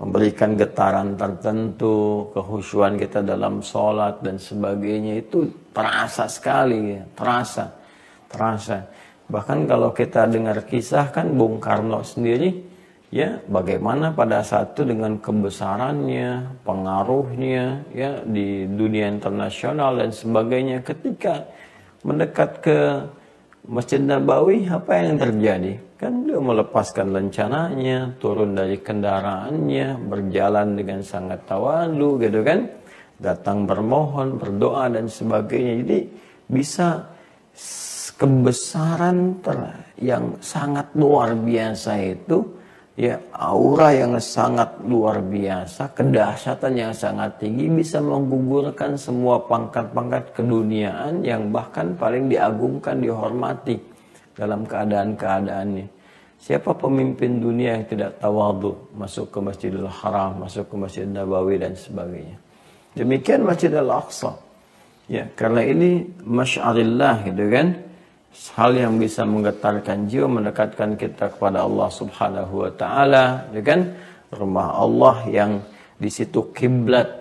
memberikan getaran tertentu, kehusyuan kita dalam sholat dan sebagainya, itu terasa sekali, ya. terasa. Bahkan kalau kita dengar kisah kan Bung Karno sendiri, ya, bagaimana pada saat itu dengan kebesarannya, pengaruhnya, ya, di dunia internasional dan sebagainya, ketika mendekat ke Masjid Nabawi, apa yang terjadi? Kan dia melepaskan lencananya, turun dari kendaraannya, berjalan dengan sangat tawadhu, gitu kan, datang bermohon, berdoa dan sebagainya. Jadi bisa kebesaran yang sangat luar biasa itu, ya aura yang sangat luar biasa, kedahsyatan yang sangat tinggi, bisa menggugurkan semua pangkat-pangkat keduniaan yang bahkan paling diagungkan, dihormati dalam keadaan-keadaannya. Siapa pemimpin dunia yang tidak tawadhu, masuk ke Masjidil Haram, masuk ke Masjid Nabawi dan sebagainya. Demikian Masjid Al-Aqsa. Ya, karena ini masy'arillah gitu kan. Hal yang bisa menggetarkan jiwa, mendekatkan kita kepada Allah Subhanahu wa taala, ya kan? Rumah Allah yang di situ kiblat.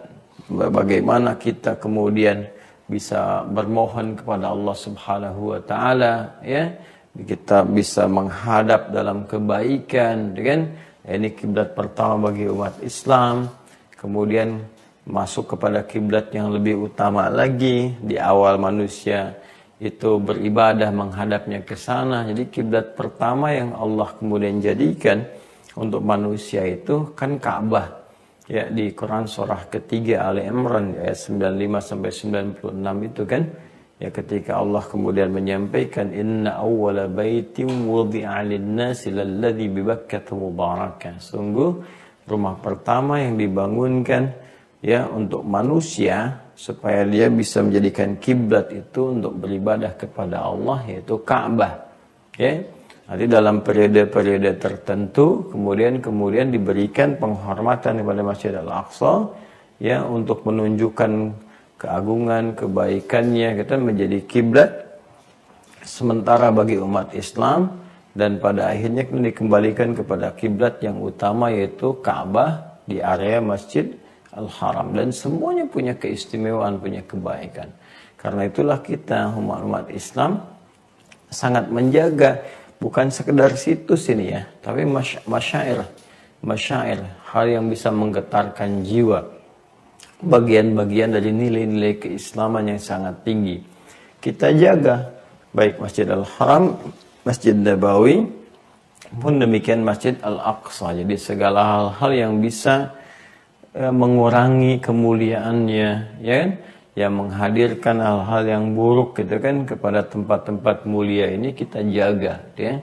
Bagaimana kita kemudian bisa bermohon kepada Allah Subhanahu wa taala, ya? Kita bisa menghadap dalam kebaikan, kan? Ini kiblat pertama bagi umat Islam. Kemudian masuk kepada kiblat yang lebih utama lagi di awal manusia itu beribadah menghadapnya ke sana. Jadi kiblat pertama yang Allah kemudian jadikan untuk manusia itu kan Ka'bah. Ya, di Quran surah ketiga Ali Imran ayat 95 sampai 96 itu kan. Ya, ketika Allah kemudian menyampaikan inna awwala baitin wudi'a lin-nasi lalladzi bi Bakkah mubarakah. Sungguh rumah pertama yang dibangunkan ya untuk manusia supaya dia bisa menjadikan kiblat itu untuk beribadah kepada Allah, yaitu Ka'bah. Ya. Nanti dalam periode-periode tertentu kemudian diberikan penghormatan kepada Masjid Al-Aqsa ya untuk menunjukkan keagungan, kebaikannya, kita menjadi kiblat sementara bagi umat Islam, dan pada akhirnya dikembalikan kepada kiblat yang utama yaitu Ka'bah di area Masjid Al-Haram, dan semuanya punya keistimewaan, punya kebaikan. Karena itulah kita umat Islam sangat menjaga bukan sekedar situs ini ya, tapi masyair, hal yang bisa menggetarkan jiwa, bagian-bagian dari nilai-nilai keislaman yang sangat tinggi. Kita jaga, baik Masjid Al-Haram, Masjid Nabawi, pun demikian Masjid Al-Aqsa. Jadi segala hal-hal yang bisa mengurangi kemuliaannya, ya kan? Yang menghadirkan hal-hal yang buruk gitu kan kepada tempat-tempat mulia ini kita jaga, ya.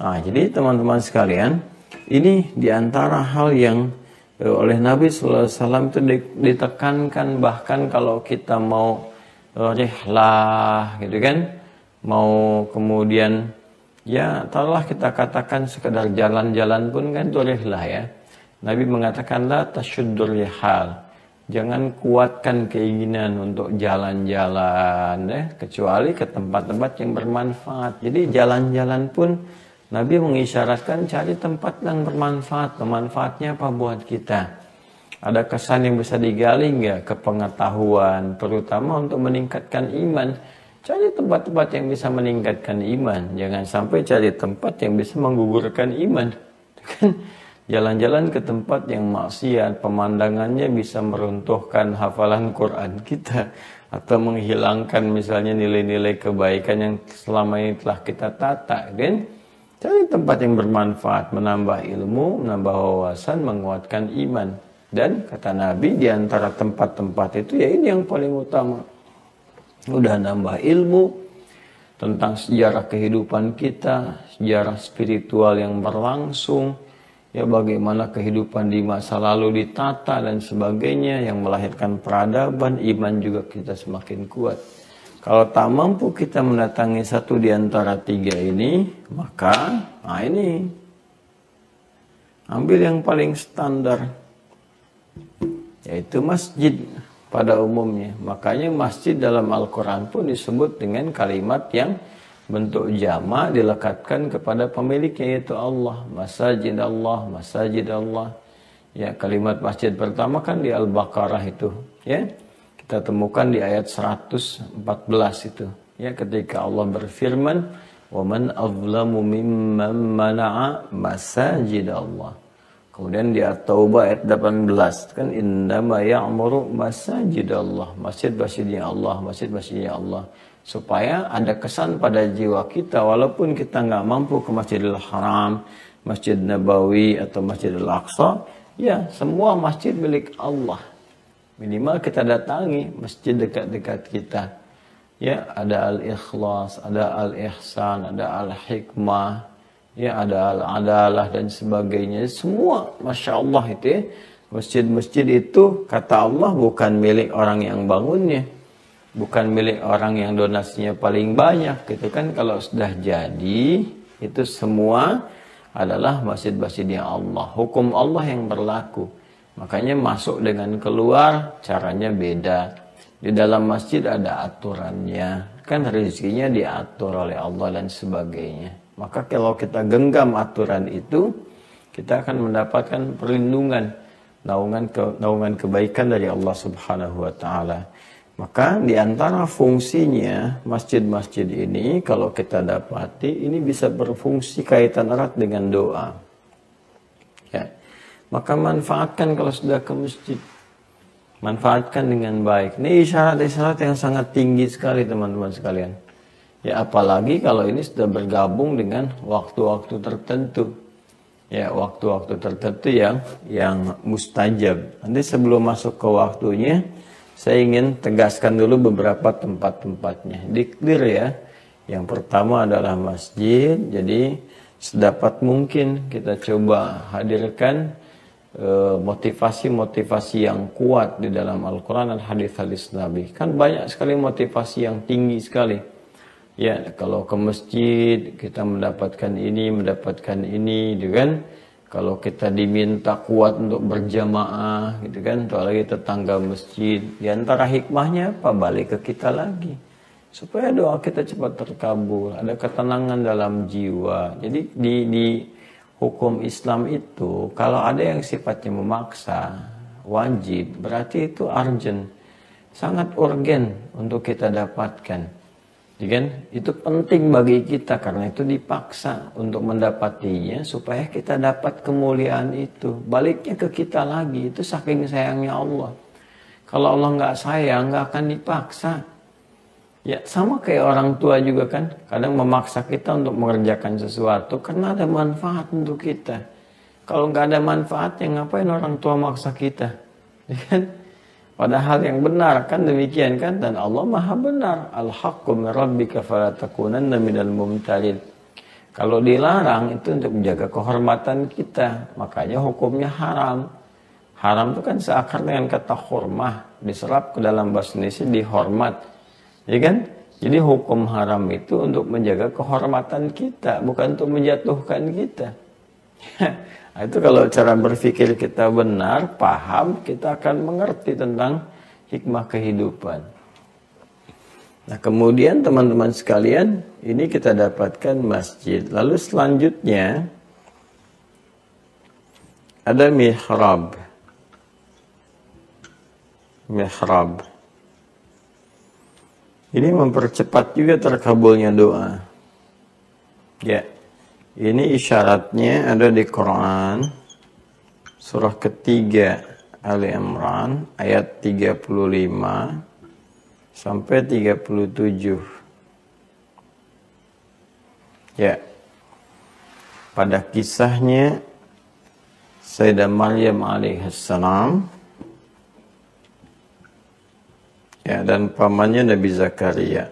Nah, jadi teman-teman sekalian, ini diantara hal yang oleh Nabi SAW itu ditekankan, bahkan kalau kita mau rihlah gitu kan, mau kemudian ya taruhlah kita katakan sekedar jalan-jalan pun kan itu rihlah ya. Nabi mengatakan la tasyuddur rihal, jangan kuatkan keinginan untuk jalan-jalan ya, kecuali ke tempat-tempat yang bermanfaat. Jadi jalan-jalan pun Nabi mengisyaratkan cari tempat yang bermanfaat. Manfaatnya apa buat kita? Ada kesan yang bisa digali nggak? Kepengetahuan, terutama untuk meningkatkan iman. Cari tempat-tempat yang bisa meningkatkan iman. Jangan sampai cari tempat yang bisa menggugurkan iman. Kan jalan-jalan ke tempat yang maksiat, pemandangannya bisa meruntuhkan hafalan Quran kita, atau menghilangkan misalnya nilai-nilai kebaikan yang selama ini telah kita tata, kan? Cari tempat yang bermanfaat, menambah ilmu, menambah wawasan, menguatkan iman. Dan kata Nabi, di antara tempat-tempat itu ya ini yang paling utama. Udah nambah ilmu tentang sejarah kehidupan kita, sejarah spiritual yang berlangsung, ya bagaimana kehidupan di masa lalu ditata dan sebagainya, yang melahirkan peradaban, iman juga kita semakin kuat. Kalau tak mampu kita mendatangi satu di antara tiga ini, maka ini ambil yang paling standar, yaitu masjid pada umumnya. Makanya masjid dalam Al-Quran pun disebut dengan kalimat yang bentuk jamak dilekatkan kepada pemiliknya, yaitu Allah. Masajid Allah, masajid Allah. Ya, kalimat masjid pertama kan di Al-Baqarah itu, ya. Kita temukan di ayat 114 itu, ya, ketika Allah berfirman, "Wa man azlamu mimman mana'a masajid Allah." Kemudian di At-Taubah ayat 18 kan, "Innama ya'muru masajid Allah." Masjid-masjidnya Allah, masjid-masjidnya Allah. Supaya ada kesan pada jiwa kita, walaupun kita nggak mampu ke Masjidil Haram, Masjid Nabawi atau Masjidil Aqsa, ya semua masjid milik Allah. Minimal kita datangi masjid dekat-dekat kita. Ya, ada Al-Ikhlas, ada Al-Ihsan, ada Al-Hikmah, ya ada adalah dan sebagainya. Semua Masya Allah itu ya. Masjid-masjid itu kata Allah bukan milik orang yang bangunnya, bukan milik orang yang donasinya paling banyak gitu kan. Kalau sudah jadi itu semua adalah masjid-masjidnya Allah, hukum Allah yang berlaku. Makanya masuk dengan keluar caranya beda. Di dalam masjid ada aturannya, kan rezekinya diatur oleh Allah dan sebagainya. Maka kalau kita genggam aturan itu, kita akan mendapatkan perlindungan, naungan kebaikan dari Allah Subhanahu wa taala. Maka di antara fungsinya masjid-masjid ini kalau kita dapati ini bisa berfungsi kaitan erat dengan doa. Ya. Maka manfaatkan kalau sudah ke masjid. Manfaatkan dengan baik. Ini isyarat-isyarat yang sangat tinggi sekali teman-teman sekalian. Ya apalagi kalau ini sudah bergabung dengan waktu-waktu tertentu. Ya waktu-waktu tertentu yang mustajab. Nanti sebelum masuk ke waktunya, saya ingin tegaskan dulu beberapa tempat-tempatnya. Di-clear ya. Yang pertama adalah masjid. Jadi sedapat mungkin kita coba hadirkan motivasi-motivasi yang kuat di dalam Al-Quran dan hadis-hadis Nabi. Kan banyak sekali motivasi yang tinggi sekali. Ya, kalau ke masjid kita mendapatkan ini, gitu kan? Kalau kita diminta kuat untuk berjamaah, gitu kan? Apalagi tetangga masjid. Di antara hikmahnya apa? Balik ke kita lagi. Supaya doa kita cepat terkabul. Ada ketenangan dalam jiwa. Jadi di hukum Islam itu, kalau ada yang sifatnya memaksa, wajib, berarti itu urgent, sangat urgen untuk kita dapatkan. Jadi kan, itu penting bagi kita karena itu dipaksa untuk mendapatinya supaya kita dapat kemuliaan itu. Baliknya ke kita lagi, itu saking sayangnya Allah. Kalau Allah nggak sayang, nggak akan dipaksa. Ya sama kayak orang tua juga kan, kadang memaksa kita untuk mengerjakan sesuatu karena ada manfaat untuk kita. Kalau nggak ada manfaatnya, ngapain orang tua maksa kita? Ya kan? Padahal yang benar kan demikian kan, dan Allah maha benar. Al-haqqu min rabbika fala takunanna minal mumtarin. Kalau dilarang itu untuk menjaga kehormatan kita, makanya hukumnya haram. Haram itu kan seakar dengan kata hormah, diserap ke dalam bahasa Indonesia dihormat. Ya kan? Jadi hukum haram itu untuk menjaga kehormatan kita, bukan untuk menjatuhkan kita. Nah, itu kalau cara berpikir kita benar, paham, kita akan mengerti tentang hikmah kehidupan. Nah, kemudian teman-teman sekalian, ini kita dapatkan masjid. Lalu selanjutnya ada mihrab. Mihrab. Ini mempercepat juga terkabulnya doa. Ya, ini isyaratnya ada di Quran, surah ketiga Ali Imran, ayat 35 sampai 37. Ya, pada kisahnya Sayyidah Maryam alaihissalam, ya, dan pamannya Nabi Zakaria.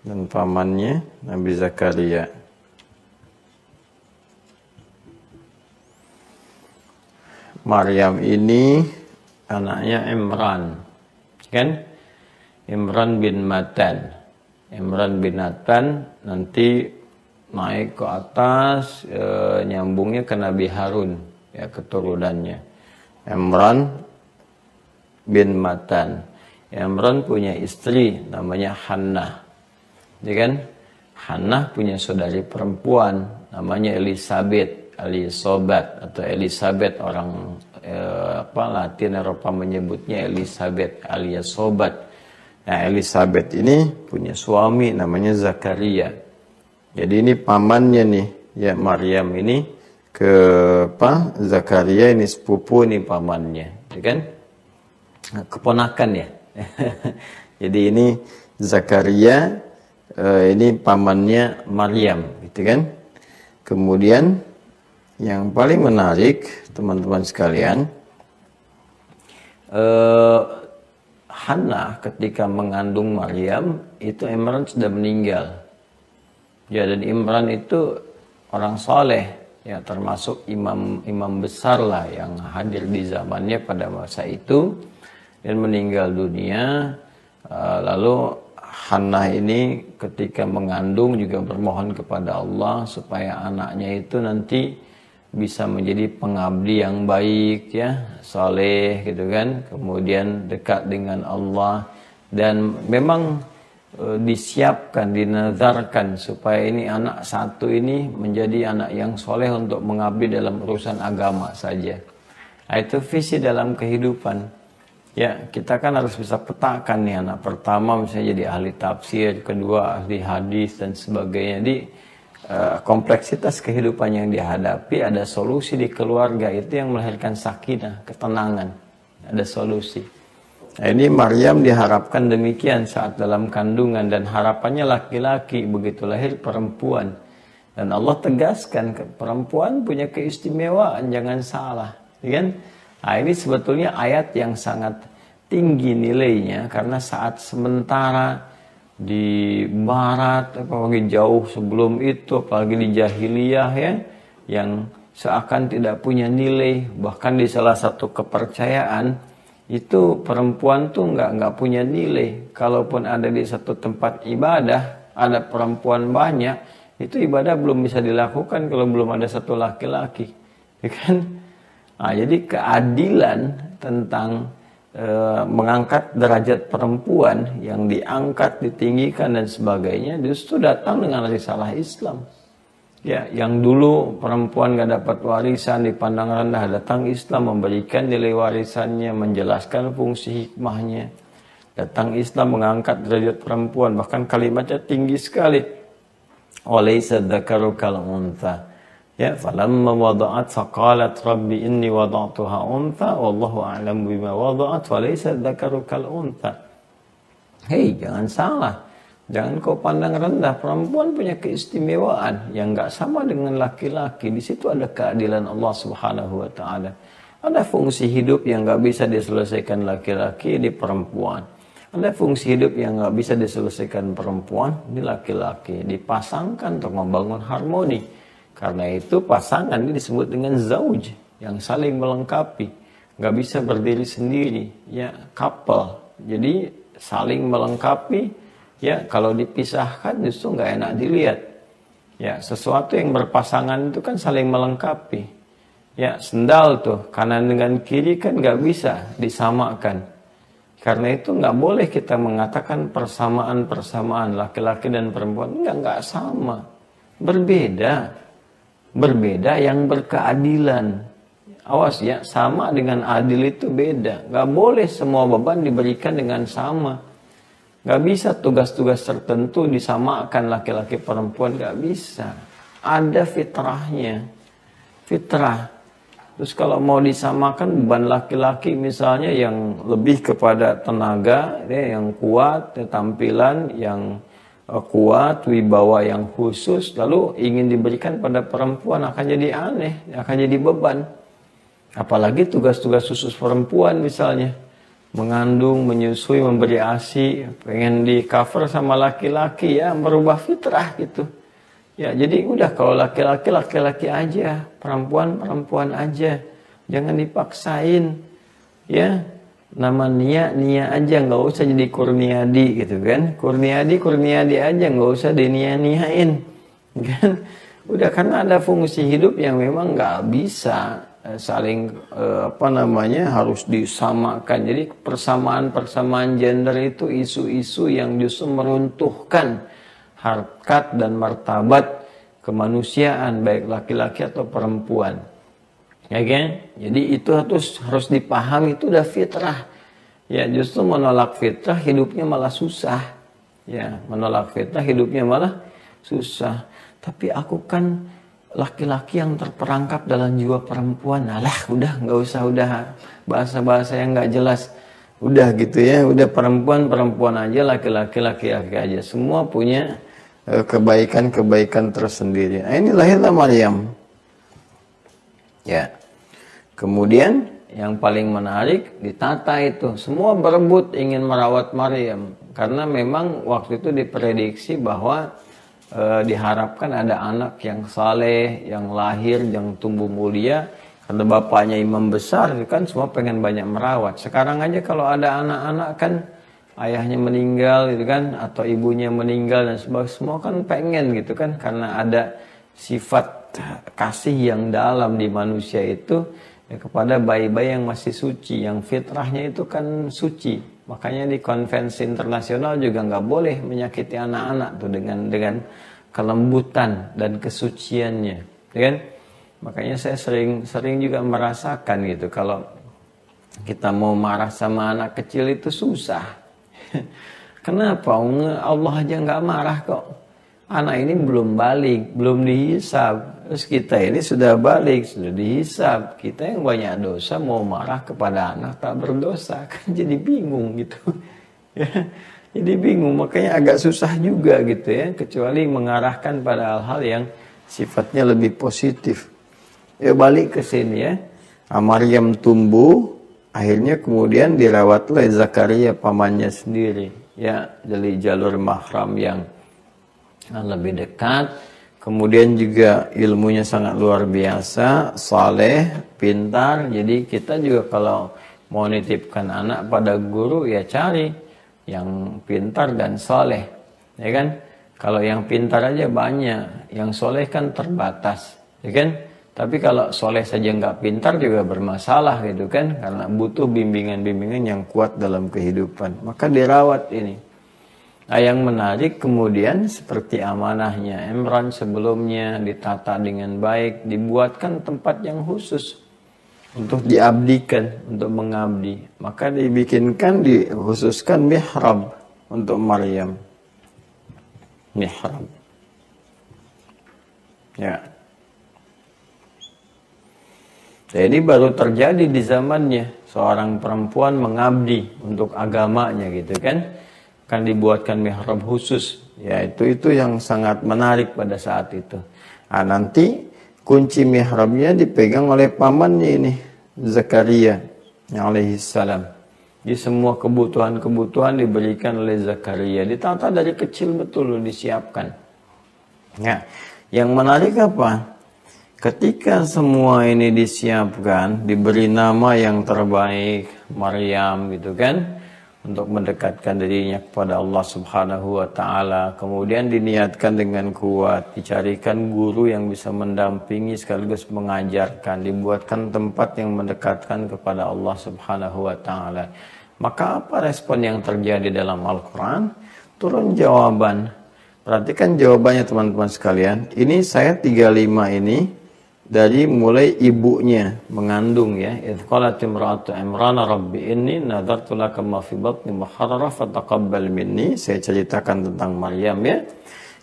Dan pamannya Nabi Zakaria. Maryam ini anaknya Imran. Kan? Imran bin Matan. Imran bin Matan nanti naik ke atas, nyambungnya ke Nabi Harun, ya keturunannya. Imran bin Matan. Imran punya istri namanya Hannah. Ya kan? Hannah punya saudari perempuan namanya Elizabeth atau Elizabeth, orang Latin Eropa menyebutnya Elizabeth alias sobat. Nah, Elizabeth ini punya suami namanya Zakaria. Jadi ini pamannya nih, ya Maryam ini ke Zakaria ini sepupu nih pamannya, ya kan? Keponakan ya. Jadi ini Zakaria, ini pamannya Maryam, gitu kan. Kemudian yang paling menarik teman-teman sekalian, Hannah ketika mengandung Maryam itu Imran sudah meninggal. Ya, dan Imran itu orang soleh, ya termasuk imam besar lah yang hadir di zamannya pada masa itu, dan meninggal dunia. Lalu Hannah ini ketika mengandung juga bermohon kepada Allah supaya anaknya itu nanti bisa menjadi pengabdi yang baik, ya, soleh gitu kan, kemudian dekat dengan Allah, dan memang disiapkan, dinazarkan supaya ini anak satu ini menjadi anak yang soleh untuk mengabdi dalam urusan agama saja. Nah, itu visi dalam kehidupan. Ya, kita kan harus bisa petakan nih, anak pertama misalnya jadi ahli tafsir, kedua ahli hadis dan sebagainya. Jadi kompleksitas kehidupan yang dihadapi, ada solusi di keluarga, itu yang melahirkan sakinah, ketenangan. Ada solusi. Nah, ini Maryam diharapkan demikian saat dalam kandungan, dan harapannya laki-laki, begitu lahir perempuan. Dan Allah tegaskan perempuan punya keistimewaan, jangan salah, kan? Nah, ini sebetulnya ayat yang sangat tinggi nilainya, karena saat sementara di barat, apalagi jauh sebelum itu, apalagi di jahiliyah ya, yang seakan tidak punya nilai, bahkan di salah satu kepercayaan itu perempuan tuh nggak punya nilai. Kalaupun ada di satu tempat ibadah, ada perempuan banyak, itu ibadah belum bisa dilakukan kalau belum ada satu laki-laki, ya kan? Nah, jadi keadilan tentang mengangkat derajat perempuan yang diangkat, ditinggikan dan sebagainya justru datang dengan risalah Islam. Ya, yang dulu perempuan gak dapat warisan, dipandang rendah, datang Islam memberikan nilai warisannya, menjelaskan fungsi hikmahnya. Datang Islam mengangkat derajat perempuan, bahkan kalimatnya tinggi sekali. Walaysa dzakaru kal untha. Ya, falamma wada'at faqalat rabbi inni wada'tuha untha wallahu a'lam bima wada'at walaysa dzakaru kal untha. Hei, jangan salah. Jangan kau pandang rendah, perempuan punya keistimewaan yang enggak sama dengan laki-laki. Di situ ada keadilan Allah Subhanahu wa taala. Ada fungsi hidup yang enggak bisa diselesaikan laki-laki di perempuan. Ada fungsi hidup yang enggak bisa diselesaikan perempuan di laki-laki. Dipasangkan untuk membangun harmoni. Karena itu pasangan ini disebut dengan zauj, yang saling melengkapi, nggak bisa berdiri sendiri, ya, couple. Jadi saling melengkapi, ya, kalau dipisahkan justru nggak enak dilihat. Ya, sesuatu yang berpasangan itu kan saling melengkapi. Ya, sendal tuh kanan dengan kiri kan nggak bisa disamakan. Karena itu nggak boleh kita mengatakan persamaan laki-laki dan perempuan, nggak sama, berbeda. Berbeda yang berkeadilan. Awas ya, sama dengan adil itu beda. Gak boleh semua beban diberikan dengan sama. Gak bisa tugas-tugas tertentu disamakan laki-laki perempuan, gak bisa. Ada fitrahnya. Fitrah. Terus kalau mau disamakan beban laki-laki misalnya yang lebih kepada tenaga, ya, yang kuat, ya, tampilan yang kuat, wibawa yang khusus, lalu ingin diberikan pada perempuan, akan jadi aneh, akan jadi beban. Apalagi tugas-tugas khusus perempuan misalnya, mengandung, menyusui, memberi ASI, pengen di cover sama laki-laki, ya, merubah fitrah gitu. Ya, jadi udah kalau laki-laki aja, perempuan aja, jangan dipaksain, ya. Nama Nia aja, nggak usah jadi Kurniadi gitu kan. Kurniadi aja, nggak usah dinia-niain kan. Udah, karena ada fungsi hidup yang memang nggak bisa saling harus disamakan. Jadi persamaan gender itu isu-isu yang justru meruntuhkan harkat dan martabat kemanusiaan, baik laki-laki atau perempuan. Ya kan? Jadi itu harus dipahami, itu udah fitrah. Ya, justru menolak fitrah hidupnya malah susah. Ya, menolak fitrah hidupnya malah susah. Tapi aku kan laki-laki yang terperangkap dalam jiwa perempuan. Alah, udah nggak usah, udah bahasa-bahasa yang nggak jelas. Udah gitu ya, udah perempuan aja, laki-laki aja. Semua punya kebaikan-kebaikan tersendiri. Nah, ini lahirlah Maryam. Ya. Kemudian yang paling menarik ditata itu, semua berebut ingin merawat Maryam karena memang waktu itu diprediksi bahwa diharapkan ada anak yang saleh, yang lahir, yang tumbuh mulia. Karena bapaknya imam besar, kan semua pengen banyak merawat. Sekarang aja kalau ada anak-anak kan ayahnya meninggal gitu kan, atau ibunya meninggal dan sebagainya, semua kan pengen gitu kan, karena ada sifat kasih yang dalam di manusia itu ya, kepada bayi-bayi yang masih suci, yang fitrahnya itu kan suci. Makanya di konvensi internasional juga nggak boleh menyakiti anak-anak tuh dengan kelembutan dan kesuciannya, ya kan? Makanya saya sering juga merasakan gitu, kalau kita mau marah sama anak kecil itu susah. Kenapa? Allah aja nggak marah kok. Anak ini belum balik, belum dihisab. Terus kita ini sudah balik, sudah dihisab. Kita yang banyak dosa mau marah kepada anak tak berdosa, kan jadi bingung gitu. Ya, jadi bingung. Makanya agak susah juga gitu ya, kecuali mengarahkan pada hal-hal yang sifatnya lebih positif. Ya balik ke sini ya. Maryam tumbuh, akhirnya kemudian dirawat oleh Zakaria pamannya sendiri. Ya, dari jalur mahram yang lebih dekat. Kemudian juga ilmunya sangat luar biasa, saleh, pintar. Jadi kita juga kalau mau nitipkan anak pada guru ya cari yang pintar dan saleh, ya kan? Kalau yang pintar aja banyak, yang soleh kan terbatas, ya kan? Tapi kalau soleh saja nggak pintar juga bermasalah gitu kan, karena butuh bimbingan-bimbingan yang kuat dalam kehidupan. Maka dirawat ini. Nah, yang menarik kemudian seperti amanahnya Imran sebelumnya ditata dengan baik, dibuatkan tempat yang khusus untuk diabdikan, untuk mengabdi. Maka dikhususkan mihrab untuk Maryam. Mihrab. Ya. Jadi baru terjadi di zamannya seorang perempuan mengabdi untuk agamanya gitu kan. Kan dibuatkan mihrab khusus. Ya itu yang sangat menarik pada saat itu. Nah, nanti kunci mihrabnya dipegang oleh pamannya ini, Zakaria alaihissalam. Jadi semua kebutuhan diberikan oleh Zakaria. Ditata dari kecil betul, disiapkan. Ya, yang menarik apa? Ketika semua ini disiapkan, diberi nama yang terbaik, Maryam gitu kan, untuk mendekatkan dirinya kepada Allah Subhanahu wa taala. Kemudian diniatkan dengan kuat, dicarikan guru yang bisa mendampingi sekaligus mengajarkan, dibuatkan tempat yang mendekatkan kepada Allah Subhanahu wa taala. Maka apa respon yang terjadi dalam Al-Qur'an? Turun jawaban. Perhatikan jawabannya teman-teman sekalian. Ini saya 35 ini dari mulai ibunya mengandung ya. Idz qalat imra'atu Imran rabbi inni nadartu laka ma fi batni muharrara fataqabbal minni. Saya ceritakan tentang Maryam ya.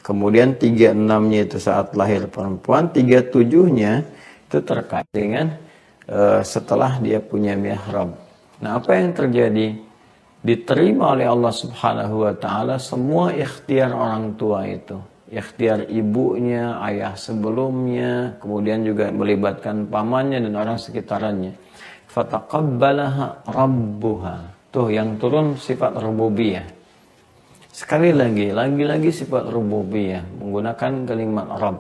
Kemudian 36-nya itu saat lahir perempuan, 37-nya itu terkait dengan setelah dia punya mihrab. Nah, apa yang terjadi? Diterima oleh Allah Subhanahu wa taala semua ikhtiar orang tua itu. Ikhtiar ibunya, ayah sebelumnya, kemudian juga melibatkan pamannya dan orang sekitarannya. Fataqabbalaha rabbuha. Tuh yang turun sifat rububiyah. Sekali lagi sifat rububiyah menggunakan kalimat Rabb.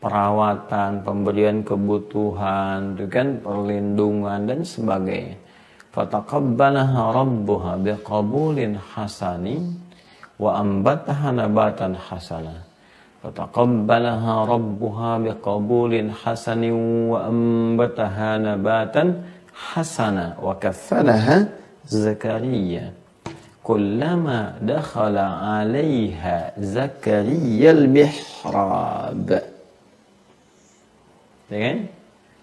Perawatan, pemberian kebutuhan, kan perlindungan dan sebagainya. Fataqabbalaha rabbuha biqabulin hasanin wa ambataha nabatan hasana. Fataqabbalaha rabbuha biqabulin hasanin wa ambataha nabatan hasana wa kaffalaha Zakaria. Kullama dakhala 'alaiha Zakaria al-mihrab. Kan?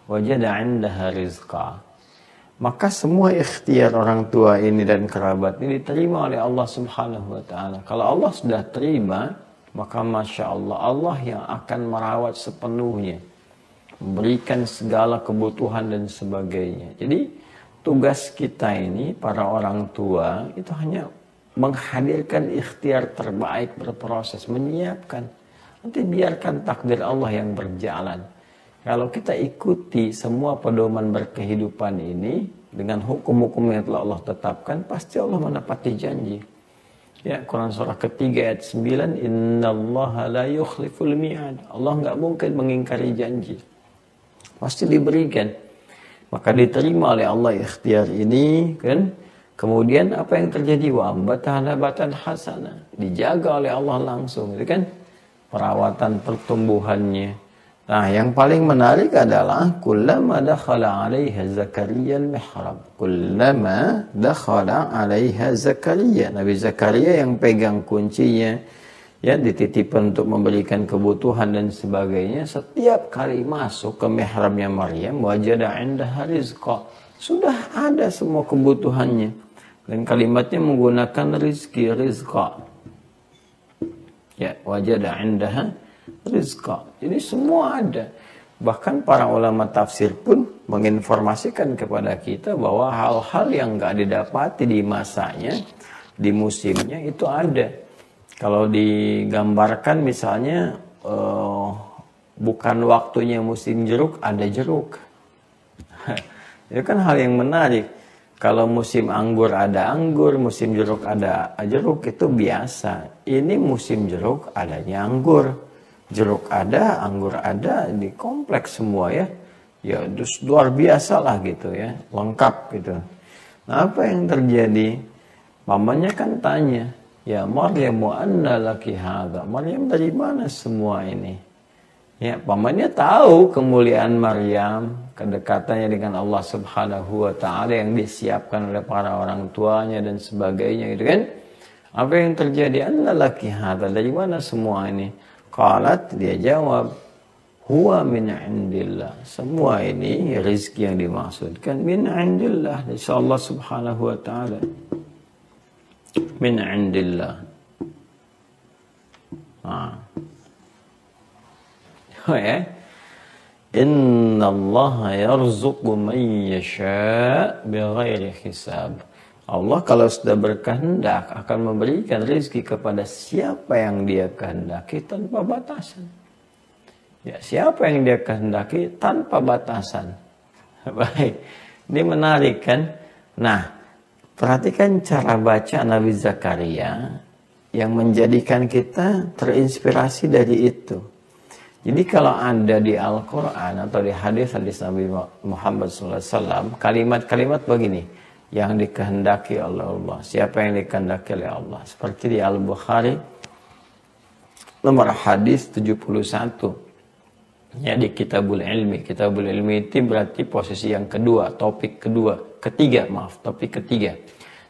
Wajada 'indaha rizqa. Maka semua ikhtiar orang tua ini dan kerabat ini diterima oleh Allah Subhanahu wa taala. Kalau Allah sudah terima, maka Masya Allah, Allah yang akan merawat sepenuhnya, memberikan segala kebutuhan dan sebagainya. Jadi tugas kita ini, para orang tua, itu hanya menghadirkan ikhtiar terbaik, berproses, menyiapkan. Nanti biarkan takdir Allah yang berjalan. Kalau kita ikuti semua pedoman berkehidupan ini, dengan hukum-hukum yang telah Allah tetapkan, pasti Allah menepati janji. Ya, Quran surah ketiga ayat 9, innallaha la yukhliful mi'ad. Allah nggak mungkin mengingkari janji. Pasti diberikan. Maka diterima oleh Allah ikhtiar ini, kan? Kemudian apa yang terjadi? Wa ambatah nabatan hasanah. Dijaga oleh Allah langsung, gitu kan? Perawatan pertumbuhannya. Nah, yang paling menarik adalah kullama dakhala 'alaiha Zakaria al-mihrab. Kullama dakhala 'alaiha Zakaria. Nabi Zakaria yang pegang kuncinya, ya, dititipkan untuk memberikan kebutuhan dan sebagainya. Setiap kali masuk ke mihrabnya Maryam, wajada 'indaha rizqa. Sudah ada semua kebutuhannya. Dan kalimatnya menggunakan rizki, rizqa. Ya, wajada 'indaha rizqa. Jadi semua ada. Bahkan para ulama tafsir pun menginformasikan kepada kita bahwa hal-hal yang nggak didapati di masanya, di musimnya itu ada. Kalau digambarkan misalnya bukan waktunya musim jeruk, ada jeruk. Itu kan hal yang menarik. Kalau musim anggur ada anggur, musim jeruk ada jeruk, itu biasa. Ini musim jeruk, adanya anggur. Jeruk ada, anggur ada, di kompleks semua ya. Ya, terus luar biasa lah gitu ya, lengkap gitu. Nah, apa yang terjadi? Pamannya kan tanya, ya Maryam, anna laki hadza? Maryam, dari mana semua ini? Ya, pamannya tahu kemuliaan Maryam, kedekatannya dengan Allah Subhanahu wa taala yang disiapkan oleh para orang tuanya dan sebagainya, gitu kan? Apa yang terjadi? Anna laki hadza? Dari mana semua ini? Qalat, dia jawab, huwa min indillah. Semua ini rezeki yang dimaksudkan min indillah, dari Allah Subhanahu wa taala. Min indillah. Ya. Innallaha yarzuqu man yasha' bighairi hisab. Allah kalau sudah berkehendak akan memberikan rezeki kepada siapa yang dia kehendaki tanpa batasan. Ya, siapa yang dia kehendaki tanpa batasan. Baik. Ini menarik kan? Nah, perhatikan cara baca Nabi Zakaria yang menjadikan kita terinspirasi dari itu. Jadi kalau ada di Al-Quran atau di hadis-hadis Nabi Muhammad SAW, kalimat-kalimat begini, yang dikehendaki oleh Allah. Siapa yang dikehendaki oleh Allah? Seperti di Al-Bukhari, nomor hadis 71. Ya, di Kitabul Ilmi. Kitabul Ilmi itu berarti posisi yang kedua, topik ketiga.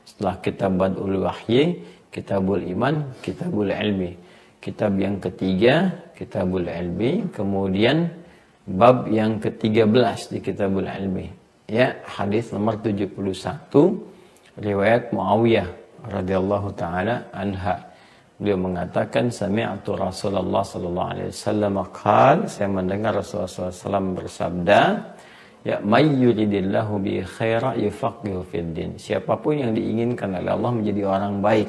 Setelah Kitab Bad'ul Wahyi, Kitabul Iman, Kitabul Ilmi. Kitab yang ketiga, Kitabul Ilmi, kemudian bab yang ke-13 di Kitabul Ilmi. Ya, hadis nomor 71, riwayat Muawiyah radhiyallahu taala anha. Beliau mengatakan, sami'tu Rasulullah sallallahu alaihi wasallam qaal, saya mendengar Rasulullah SAW bersabda, ya may yuridillahu bi khaira yufaqihu fid din. Siapapun yang diinginkan oleh Allah menjadi orang baik.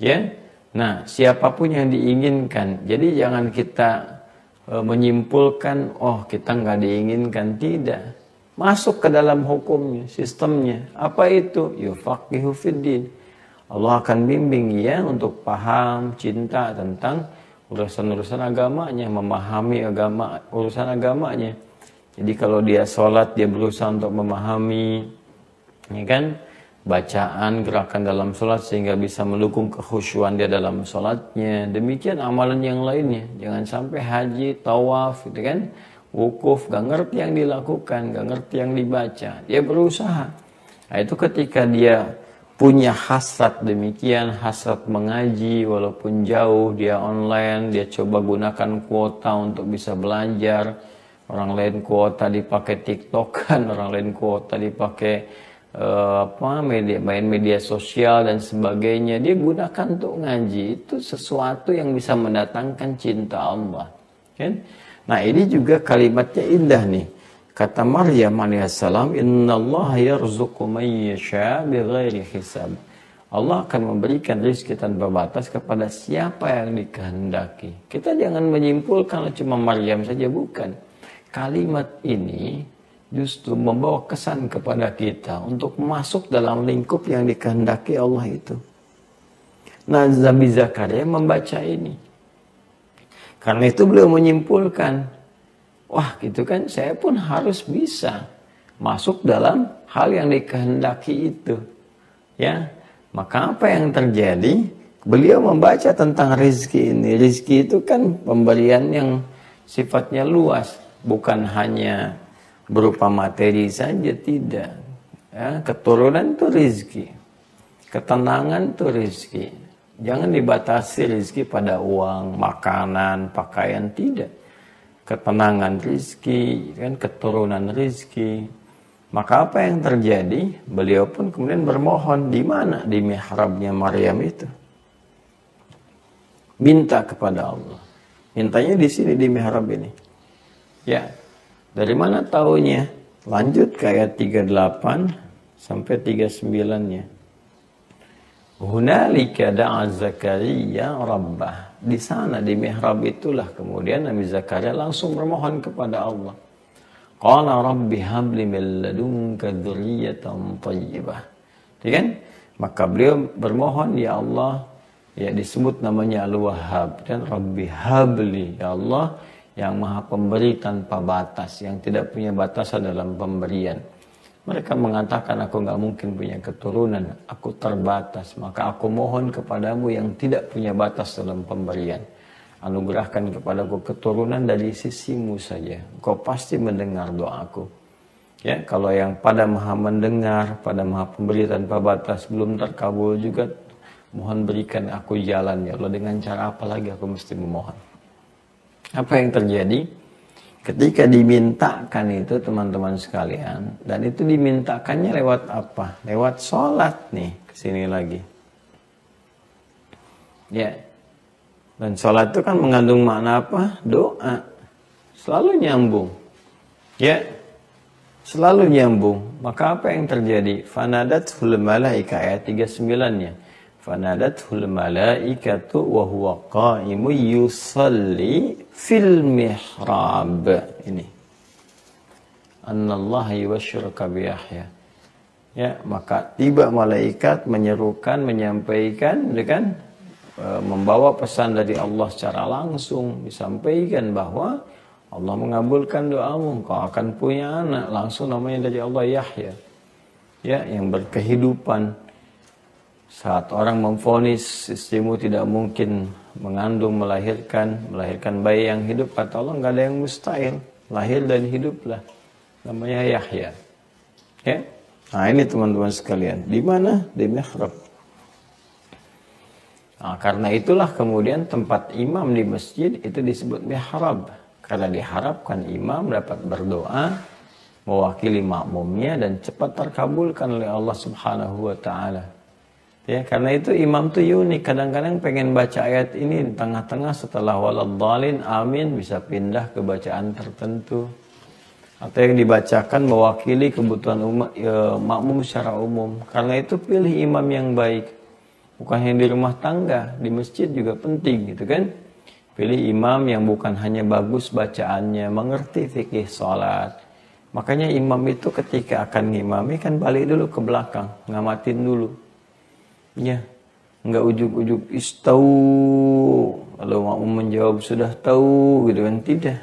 Ya. Nah, siapapun yang diinginkan. Jadi jangan kita menyimpulkan, oh kita nggak diinginkan, tidak. Masuk ke dalam hukumnya, sistemnya. Apa itu? Yufaqihu fiddin. Allah akan bimbing ya untuk paham, cinta tentang urusan-urusan agamanya, memahami urusan agamanya. Jadi kalau dia sholat, dia berusaha untuk memahami, ya kan, bacaan, gerakan dalam sholat sehingga bisa mendukung kekhusyuan dia dalam sholatnya. Demikian amalan yang lainnya. Jangan sampai haji, tawaf, gitu kan, wukuf, gak ngerti yang dilakukan, gak ngerti yang dibaca. Dia berusaha. Nah, itu ketika dia punya hasrat demikian, hasrat mengaji, walaupun jauh, dia online, dia coba gunakan kuota untuk bisa belajar. Orang lain kuota dipakai TikTokan, orang lain kuota dipakai main media sosial dan sebagainya. Dia gunakan untuk ngaji. Itu sesuatu yang bisa mendatangkan cinta Allah. Kan? Nah, ini juga kalimatnya indah nih. Kata Maryam alaihissalam, innallaha yarzuqu man yasha' bighairi hisab. Allah akan memberikan rezeki tanpa batas kepada siapa yang dikehendaki. Kita jangan menyimpulkan cuma Maryam saja, bukan. Kalimat ini justru membawa kesan kepada kita untuk masuk dalam lingkup yang dikehendaki Allah itu. Nah, Nabi Zakaria membaca ini. Karena itu beliau menyimpulkan, wah gitu kan, saya pun harus bisa masuk dalam hal yang dikehendaki itu. Ya, maka apa yang terjadi? Beliau membaca tentang rezeki ini. Rezeki itu kan pemberian yang sifatnya luas, bukan hanya berupa materi saja, tidak. Ya, keturunan itu rezeki, ketenangan itu rezeki. Jangan dibatasi rezeki pada uang, makanan, pakaian, tidak. Ketenangan rezeki, kan, keturunan rezeki. Maka apa yang terjadi? Beliau pun kemudian bermohon di mana? Di mihrabnya Maryam itu. Minta kepada Allah. Mintanya di sini di mihrab ini. Ya. Dari mana taunya? Lanjut ke ayat 38 sampai 39-nya. Hunalika da'a Zakaria rabbah. Di sana di mihrab itulah kemudian Nabi Zakaria langsung bermohon kepada Allah. Qala rabbi habli min ladunka dzurriyyatan thayyibah. Kan? Maka beliau bermohon, ya Allah, ya disebut namanya Al-Wahhab, dan Rabbi habli, ya Allah yang Maha Pemberi tanpa batas, yang tidak punya batasan dalam pemberian. Mereka mengatakan, aku nggak mungkin punya keturunan, aku terbatas, maka aku mohon kepadamu yang tidak punya batas dalam pemberian. Anugerahkan kepadaku keturunan dari sisimu saja, kau pasti mendengar doaku. Ya, kalau yang pada Maha mendengar, pada Maha Pemberi tanpa batas belum terkabul juga, mohon berikan aku jalan, ya Allah. Dengan cara apa lagi aku mesti memohon? Apa yang terjadi? Ketika dimintakan itu teman-teman sekalian, dan itu dimintakannya lewat apa? Lewat sholat nih, kesini lagi. Ya, dan sholat itu kan mengandung makna apa? Doa. Selalu nyambung. Ya, selalu nyambung. Maka apa yang terjadi? Fanadathul malaika, ayat 39-nya. Fanadathul malaikatu wa huwa qa'imu yusalli fil mihrab. Ini. Annallaha yubashshiruka bi Yahya. Ya, maka tiba malaikat menyerukan, menyampaikan, kan, membawa pesan dari Allah secara langsung, disampaikan bahwa Allah mengabulkan doamu, kau akan punya anak, langsung namanya dari Allah Yahya. Ya, yang berkehidupan. Saat orang memvonis istrimu tidak mungkin mengandung, melahirkan bayi yang hidup, kata Allah nggak ada yang mustahil, lahir dan hiduplah, namanya Yahya. Ya, nah ini teman-teman sekalian, di mana? Di mihrab. Nah, karena itulah kemudian tempat imam di masjid itu disebut mihrab, karena diharapkan imam dapat berdoa mewakili makmumnya dan cepat terkabulkan oleh Allah Subhanahu wa taala. Ya, karena itu imam tuh unik, kadang-kadang pengen baca ayat ini di tengah-tengah setelah waladhdallin amin bisa pindah ke bacaan tertentu. Atau yang dibacakan mewakili kebutuhan umat, makmum secara umum. Karena itu pilih imam yang baik. Bukan hanya di rumah tangga, di masjid juga penting gitu kan. Pilih imam yang bukan hanya bagus bacaannya, mengerti fikih sholat. Makanya imam itu ketika akan ngimami kan balik dulu ke belakang, ngamatin dulu. Ya, enggak ujuk-ujuk istau, kalau makmum menjawab sudah tahu gitu kan, tidak.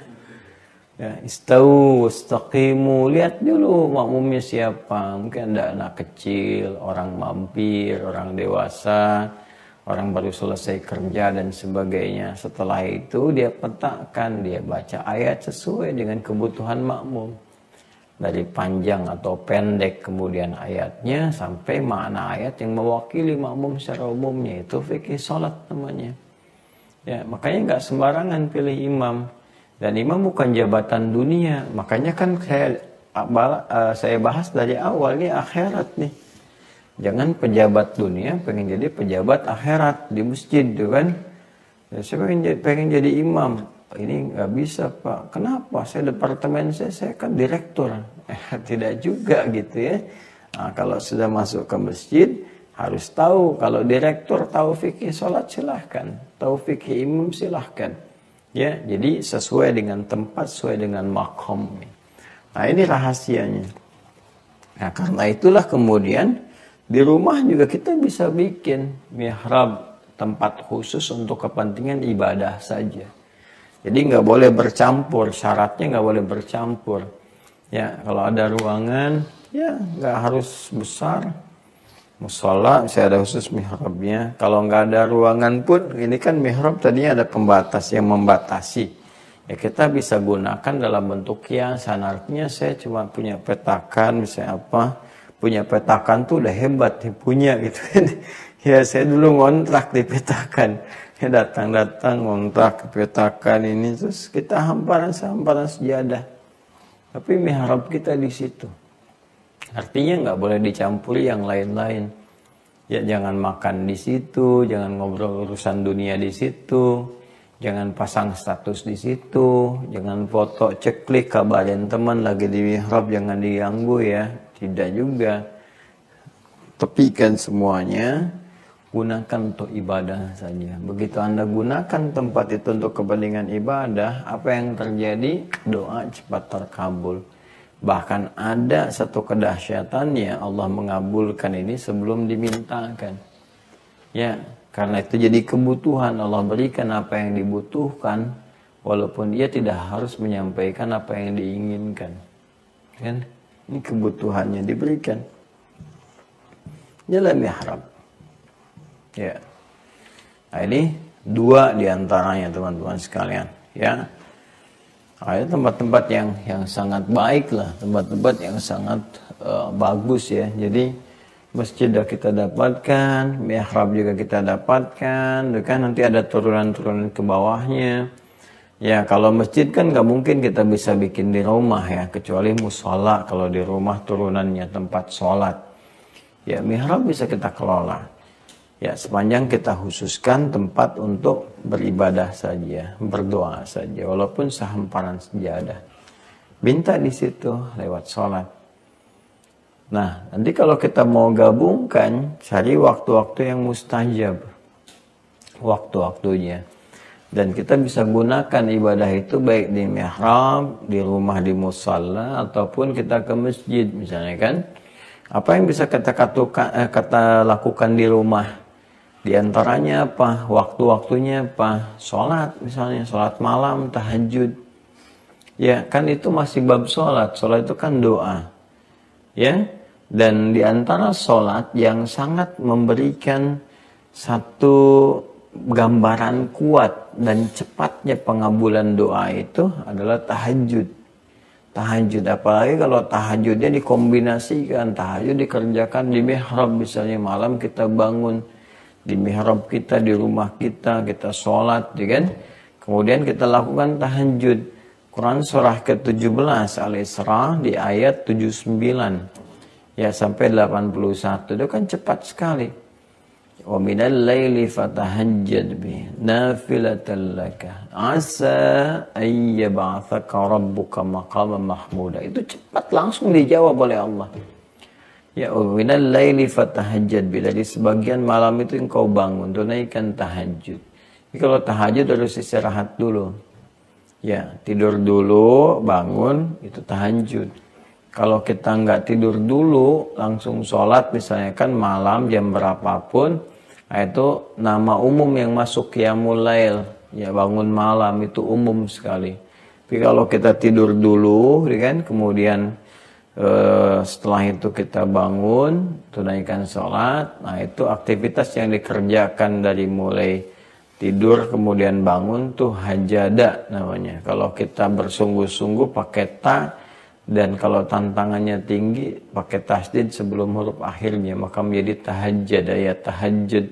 Ya, istau, istaqimu, lihat dulu makmumnya siapa. Mungkin ada anak kecil, orang mampir, orang dewasa, orang baru selesai kerja dan sebagainya. Setelah itu dia petakan, dia baca ayat sesuai dengan kebutuhan makmum. Dari panjang atau pendek kemudian ayatnya sampai makna ayat yang mewakili makmum secara umumnya, itu fikih sholat namanya. Ya, makanya nggak sembarangan pilih imam. Dan imam bukan jabatan dunia. Makanya kan saya bahas dari awal ini akhirat nih. Jangan pejabat dunia pengen jadi pejabat akhirat di masjid, tuh kan? Ya, saya pengen jadi imam. Ini nggak bisa Pak. Kenapa? Saya departemen saya kan direktur. Tidak juga gitu ya. Nah, kalau sudah masuk ke masjid harus tahu. Kalau direktur tahu fikih sholat silahkan, tahu fikih imam silahkan. Ya, jadi sesuai dengan tempat, sesuai dengan makom. Nah ini rahasianya. Nah karena itulah kemudian di rumah juga kita bisa bikin mihrab tempat khusus untuk kepentingan ibadah saja. Jadi nggak boleh bercampur, syaratnya nggak boleh bercampur. Ya, kalau ada ruangan, ya nggak harus besar. Musola, saya ada khusus mihrabnya. Kalau nggak ada ruangan pun, ini kan mihrab tadinya ada pembatas yang membatasi. Ya kita bisa gunakan dalam bentuk kiasan. Artinya saya cuma punya petakan, misalnya apa, punya petakan tuh udah hebat punya gitu kan. Ya saya dulu ngontrak di petakan. Ya datang-datang ngontrak ke petakan ini, terus kita hamparan sejadah. Tapi mihrab kita di situ. Artinya nggak boleh dicampuri yang lain-lain. Ya jangan makan di situ, jangan ngobrol urusan dunia di situ, jangan pasang status di situ, jangan foto ceklik kabarin teman lagi di mihrab, jangan diganggu ya. Tidak juga. Tepikan semuanya, gunakan untuk ibadah saja. Begitu Anda gunakan tempat itu untuk kepentingan ibadah, apa yang terjadi? Doa cepat terkabul. Bahkan ada satu kedahsyatannya, Allah mengabulkan ini sebelum dimintakan. Ya, karena itu jadi kebutuhan. Allah berikan apa yang dibutuhkan, walaupun dia tidak harus menyampaikan apa yang diinginkan. Kan? Ini kebutuhannya diberikan. Inilah mihrab. Ya. Nah, ini dua diantaranya teman-teman sekalian. Ya. Ada tempat-tempat yang sangat baik lah, tempat-tempat yang sangat bagus ya. Jadi masjid sudah kita dapatkan, mihrab juga kita dapatkan, kan nanti ada turunan-turunan ke bawahnya. Ya kalau masjid kan nggak mungkin kita bisa bikin di rumah ya, kecuali musola kalau di rumah turunannya tempat sholat. Ya mihrab bisa kita kelola. Ya, sepanjang kita khususkan tempat untuk beribadah saja, berdoa saja, walaupun sehamparan sejadah. Minta di situ lewat sholat. Nah, nanti kalau kita mau gabungkan, cari waktu-waktu yang mustajab. Waktu-waktunya. Dan kita bisa gunakan ibadah itu baik di mihrab, di rumah, di musalla, ataupun kita ke masjid misalnya kan. Apa yang bisa kita lakukan di rumah? Di antaranya apa? Waktu-waktunya apa? Sholat misalnya, sholat malam, tahajud. Ya kan itu masih bab sholat. Sholat itu kan doa. Ya. Dan di antara sholat yang sangat memberikan satu gambaran kuat dan cepatnya pengabulan doa itu adalah tahajud. Tahajud, apalagi kalau tahajudnya dikombinasikan. Tahajud dikerjakan di mihrab misalnya, malam kita bangun di mihrab kita, di rumah kita sholat, ya kan? Kemudian kita lakukan tahajud. Quran surah ke-17 Al-Isra di ayat 79 ya sampai 81 itu kan cepat sekali. Wa minal laili fatahajjad bi nafilatan laka asa ay yab'atsaka rabbuka maqaman mahmuda. Itu cepat langsung dijawab oleh Allah. Ya, minal laili fatahajjad bi, dari sebagian malam itu engkau bangun, tunaikan tahajud. Jadi kalau tahajud harus istirahat dulu. Ya, tidur dulu, bangun, itu tahajud. Kalau kita nggak tidur dulu, langsung sholat misalnya kan malam jam berapapun, nah itu nama umum yang masuk qiyamul lail. Ya, bangun malam itu umum sekali. Tapi kalau kita tidur dulu, kan, kemudian setelah itu kita bangun, tunaikan sholat, nah itu aktivitas yang dikerjakan dari mulai tidur kemudian bangun tuh hajada namanya. Kalau kita bersungguh-sungguh pakai ta, dan kalau tantangannya tinggi pakai tasdid sebelum huruf akhirnya, maka menjadi tahajjada ya tahajjud,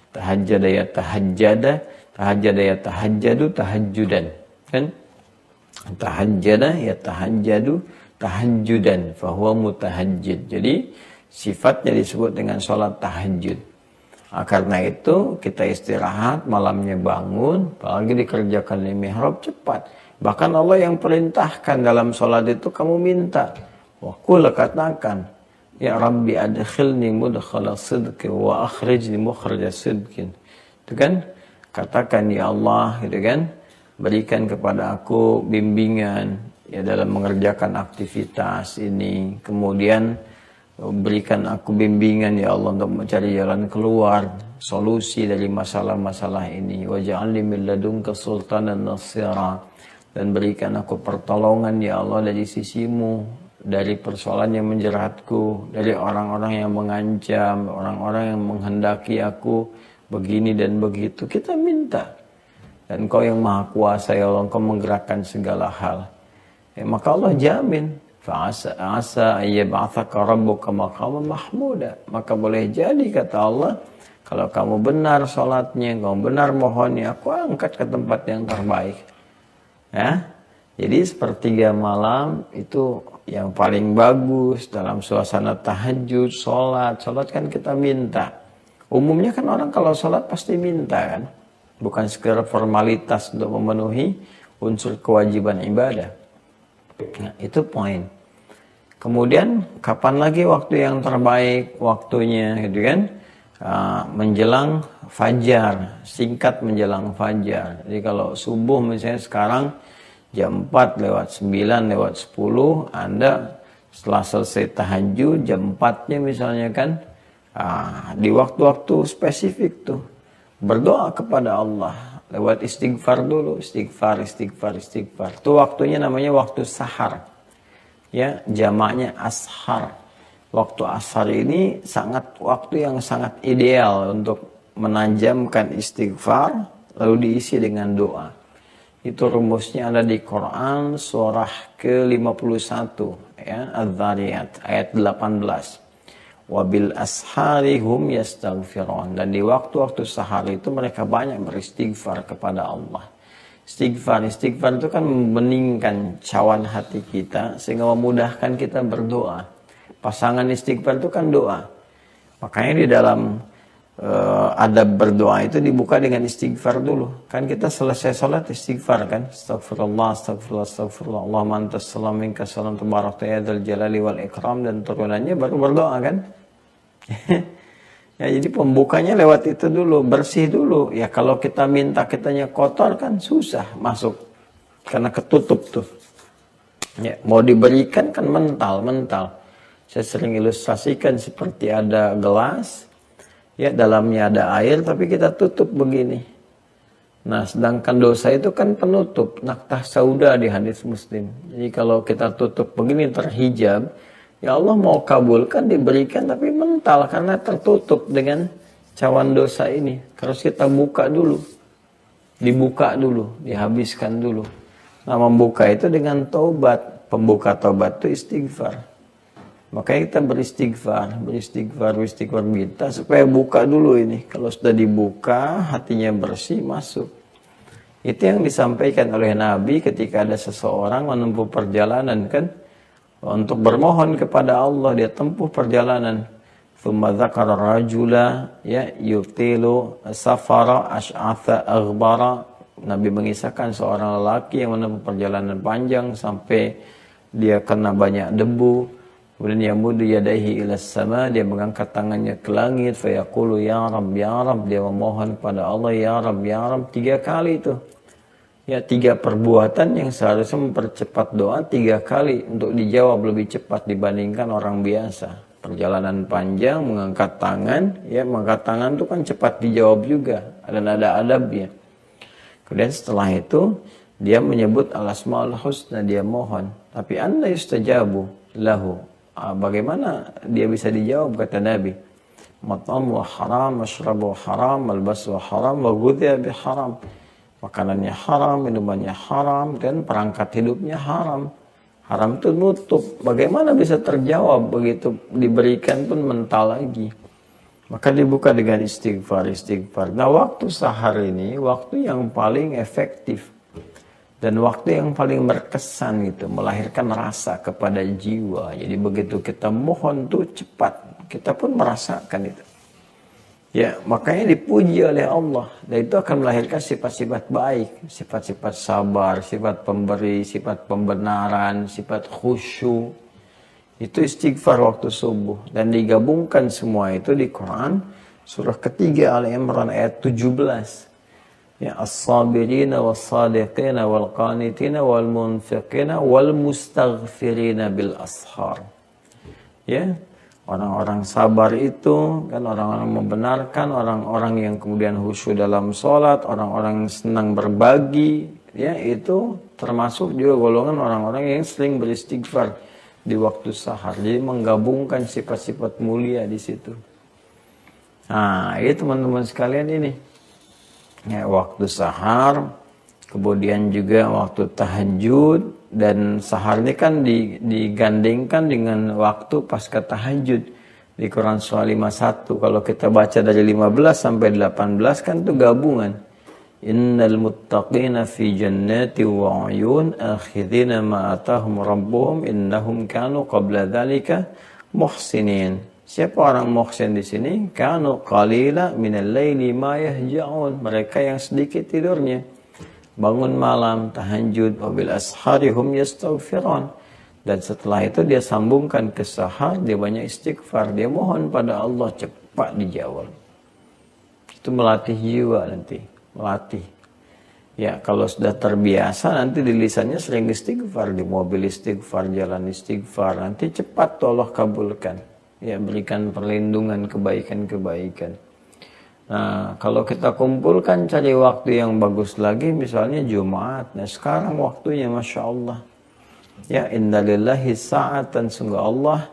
tahajjada ya tahajjada, tahajjada ya tahajjadu, tahajjudan, kan? Tahajjada ya tahajjadu, tahajjudan, fahuwa mutahajjid. Jadi sifatnya disebut dengan sholat tahajud. Nah, karena itu kita istirahat, malamnya bangun, apalagi dikerjakan di mihrab cepat. Bahkan Allah yang perintahkan dalam sholat itu kamu minta. Wa qul, katakan, ya Rabbi adkhilni mudkhala sidqi wa akhrijni mukhraja sidqin. Itu kan, katakan ya Allah, gitu kan, berikan kepada aku bimbingan ya dalam mengerjakan aktivitas ini, kemudian Berikan aku bimbingan ya Allah untuk mencari jalan keluar, solusi dari masalah-masalah ini. Waj'alni min ladunka sultanan nasira. Dan berikan aku pertolongan ya Allah dari sisimu, dari persoalan yang menjeratku, dari orang-orang yang mengancam, orang-orang yang menghendaki aku begini dan begitu. Kita minta. Dan Engkau yang maha kuasa ya Allah, Engkau menggerakkan segala hal. Maka Allah jamin. Fa'asa ayyab'athaka rabbuka maqaman mahmuda. Maka boleh jadi kata Allah, kalau kamu benar sholatnya, kamu benar mohonnya, aku angkat ke tempat yang terbaik. Ya, jadi sepertiga malam itu yang paling bagus dalam suasana tahajud, sholat kan kita minta. Umumnya kan orang kalau sholat pasti minta kan, bukan sekedar formalitas untuk memenuhi unsur kewajiban ibadah. Nah, itu poin. Kemudian kapan lagi waktu yang terbaik waktunya, gitu kan? Menjelang fajar, singkat menjelang fajar. Jadi kalau subuh misalnya sekarang jam 4 lewat 9 lewat 10, Anda setelah selesai tahajud jam 4-nya misalnya kan, di waktu-waktu spesifik tuh berdoa kepada Allah lewat istighfar dulu, istighfar. Itu waktunya namanya waktu sahar. Ya, jamaknya ashar. Waktu ashar ini waktu yang sangat ideal untuk menajamkan istighfar lalu diisi dengan doa. Itu rumusnya ada di Quran surah ke-51 ya, Az-Zariyat ayat 18. Wabil ashari hum yastaghfirun. Dan di waktu-waktu sahar itu mereka banyak beristighfar kepada Allah. Istighfar itu kan membeningkan cawan hati kita sehingga memudahkan kita berdoa. Pasangan istighfar itu kan doa. Makanya di dalam adab berdoa itu dibuka dengan istighfar dulu. Kan kita selesai sholat istighfar kan. Astagfirullah. Allahumma antas salam minka salam tabarakta ya dzal jalali wal ikram, dan turunannya baru berdoa kan. Ya, jadi pembukanya lewat itu dulu, bersih dulu. Ya kalau kita minta kitanya kotor kan susah masuk. Karena ketutup tuh. Ya, mau diberikan kan mental. Saya sering ilustrasikan seperti ada gelas, ya dalamnya ada air tapi kita tutup begini. Nah, sedangkan dosa itu kan penutup, naktah sauda di hadis Muslim. Jadi kalau kita tutup begini terhijab, ya Allah mau kabulkan diberikan tapi mental karena tertutup dengan cawan dosa ini. Harus kita buka dulu. Dibuka dulu, dihabiskan dulu. Nah, membuka itu dengan taubat. Pembuka taubat itu istighfar. Makanya kita beristighfar minta supaya buka dulu ini. Kalau sudah dibuka, hatinya bersih, masuk. Itu yang disampaikan oleh Nabi ketika ada seseorang menempuh perjalanan kan, untuk bermohon kepada Allah, dia tempuh perjalanan. Thumma dzakara rajula ya yutilu safara ash'atha aghbara. Nabi mengisahkan seorang lelaki yang menempuh perjalanan panjang sampai dia kena banyak debu. Kemudian yamudu yadaihi ilas sama, dia mengangkat tangannya ke langit, fayaqulu ya Rabb, dia memohon kepada Allah ya Rabb, 3 kali itu. Ya, 3 perbuatan yang seharusnya mempercepat doa 3 kali untuk dijawab lebih cepat dibandingkan orang biasa. Perjalanan panjang, mengangkat tangan, ya mengangkat tangan itu kan cepat dijawab juga, dan ada adabnya. Kemudian setelah itu dia menyebut al-asmaul husna, dia mohon, tapi anda yustajabu lahu. Bagaimana dia bisa dijawab, kata Nabi? Mat'amu haram, mashrabu haram, malbasu haram, wa ghudhiya bi haram. Makanannya haram, minumannya haram, dan perangkat hidupnya haram. Haram itu nutup. Bagaimana bisa terjawab begitu diberikan pun mental lagi? Maka dibuka dengan istighfar. Nah, waktu sahar ini waktu yang paling efektif. Dan waktu yang paling berkesan gitu, melahirkan rasa kepada jiwa. Jadi begitu kita mohon tuh cepat, kita pun merasakan itu. Ya, makanya dipuji oleh Allah. Dan itu akan melahirkan sifat-sifat baik, sifat-sifat sabar, sifat pemberi, sifat pembenaran, sifat khusyuk. Itu istighfar waktu subuh. Dan digabungkan semua itu di Quran, surah ketiga Al-Imran ayat 17. Ya, as-sabirina was-sadiqina wal-qanitina wal-munfiqina wal-mustaghfirina bil ashar. Ya, Orang-orang sabar itu kan orang-orang membenarkan, orang-orang yang kemudian khusyuk dalam sholat, orang-orang yang senang berbagi, ya itu termasuk juga golongan orang-orang yang sering beristighfar di waktu sahar. Jadi menggabungkan sifat-sifat mulia di situ. Nah, ini teman-teman sekalian ini. Ya, waktu sahar, kemudian juga waktu tahajud, dan sahar ini kan digandengkan dengan waktu pasca tahajud. Di Quran surah 51, kalau kita baca dari 15 sampai 18 kan itu gabungan. Innal muttaqina fi jannati wa 'uyun akhidhina ma atahum rabbuhum innahum kanu qabla dzalika muhsinin. Siapa orang muhsin di sini? Kanu qalila minal laili ma yahja'un. Mereka yang sedikit tidurnya, bangun malam, tahajud, wabil asharihum yastaghfirun. Dan setelah itu dia sambungkan ke sahar, dia banyak istighfar, dia mohon pada Allah cepat dijawab. Itu melatih jiwa nanti, melatih. Ya, kalau sudah terbiasa nanti di lisannya sering istighfar, di mobil istighfar, jalan istighfar, nanti cepat tuh Allah kabulkan. Ya, berikan perlindungan kebaikan-kebaikan. Nah, kalau kita kumpulkan cari waktu yang bagus lagi, misalnya Jumat. Nah, sekarang waktunya Masya Allah. Ya, innalillahi sa'atan, sungguh Allah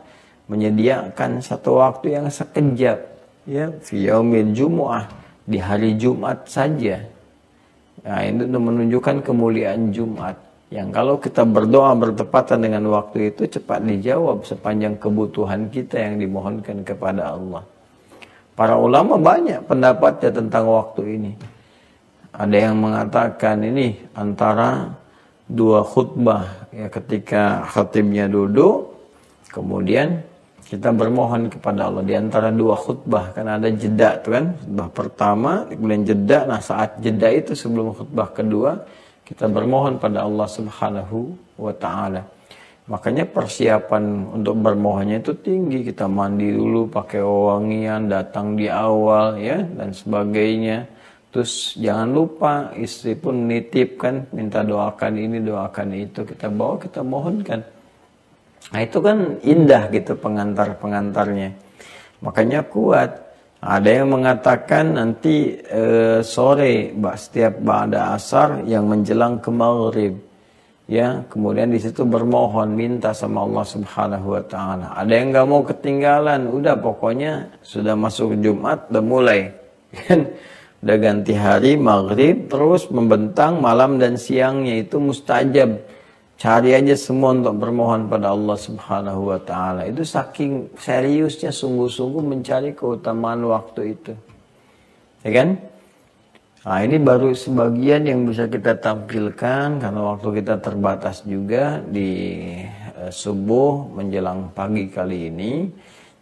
menyediakan satu waktu yang sekejap. Ya, fi yaumil jumu'ah, di hari Jumat saja. Nah, ini menunjukkan kemuliaan Jumat. Yang kalau kita berdoa bertepatan dengan waktu itu, cepat dijawab sepanjang kebutuhan kita yang dimohonkan kepada Allah. Para ulama banyak pendapatnya tentang waktu ini. Ada yang mengatakan ini antara dua khutbah, ya, ketika khatibnya duduk, kemudian kita bermohon kepada Allah di antara dua khutbah, kan ada jeda tuh kan, khutbah pertama, kemudian jeda. Nah, saat jeda itu sebelum khutbah kedua, kita bermohon pada Allah Subhanahu wa Ta'ala. Makanya persiapan untuk bermohonnya itu tinggi. Kita mandi dulu pakai wewangian, datang di awal, ya, dan sebagainya. Terus jangan lupa istri pun nitip kan, minta doakan ini, doakan itu. Kita bawa, kita mohonkan. Nah, itu kan indah gitu pengantar-pengantarnya. Makanya kuat. Ada yang mengatakan nanti sore setiap ba'da asar yang menjelang ke maghrib. Ya, kemudian di situ bermohon, minta sama Allah Subhanahu wa Ta'ala. Ada yang nggak mau ketinggalan, udah pokoknya sudah masuk Jumat, udah mulai, kan? Udah ganti hari, maghrib, terus membentang malam dan siangnya itu mustajab. Cari aja semua untuk bermohon pada Allah Subhanahu wa Ta'ala. Itu saking seriusnya, sungguh-sungguh mencari keutamaan waktu itu, ya kan? Nah, ini baru sebagian yang bisa kita tampilkan karena waktu kita terbatas juga di subuh menjelang pagi kali ini.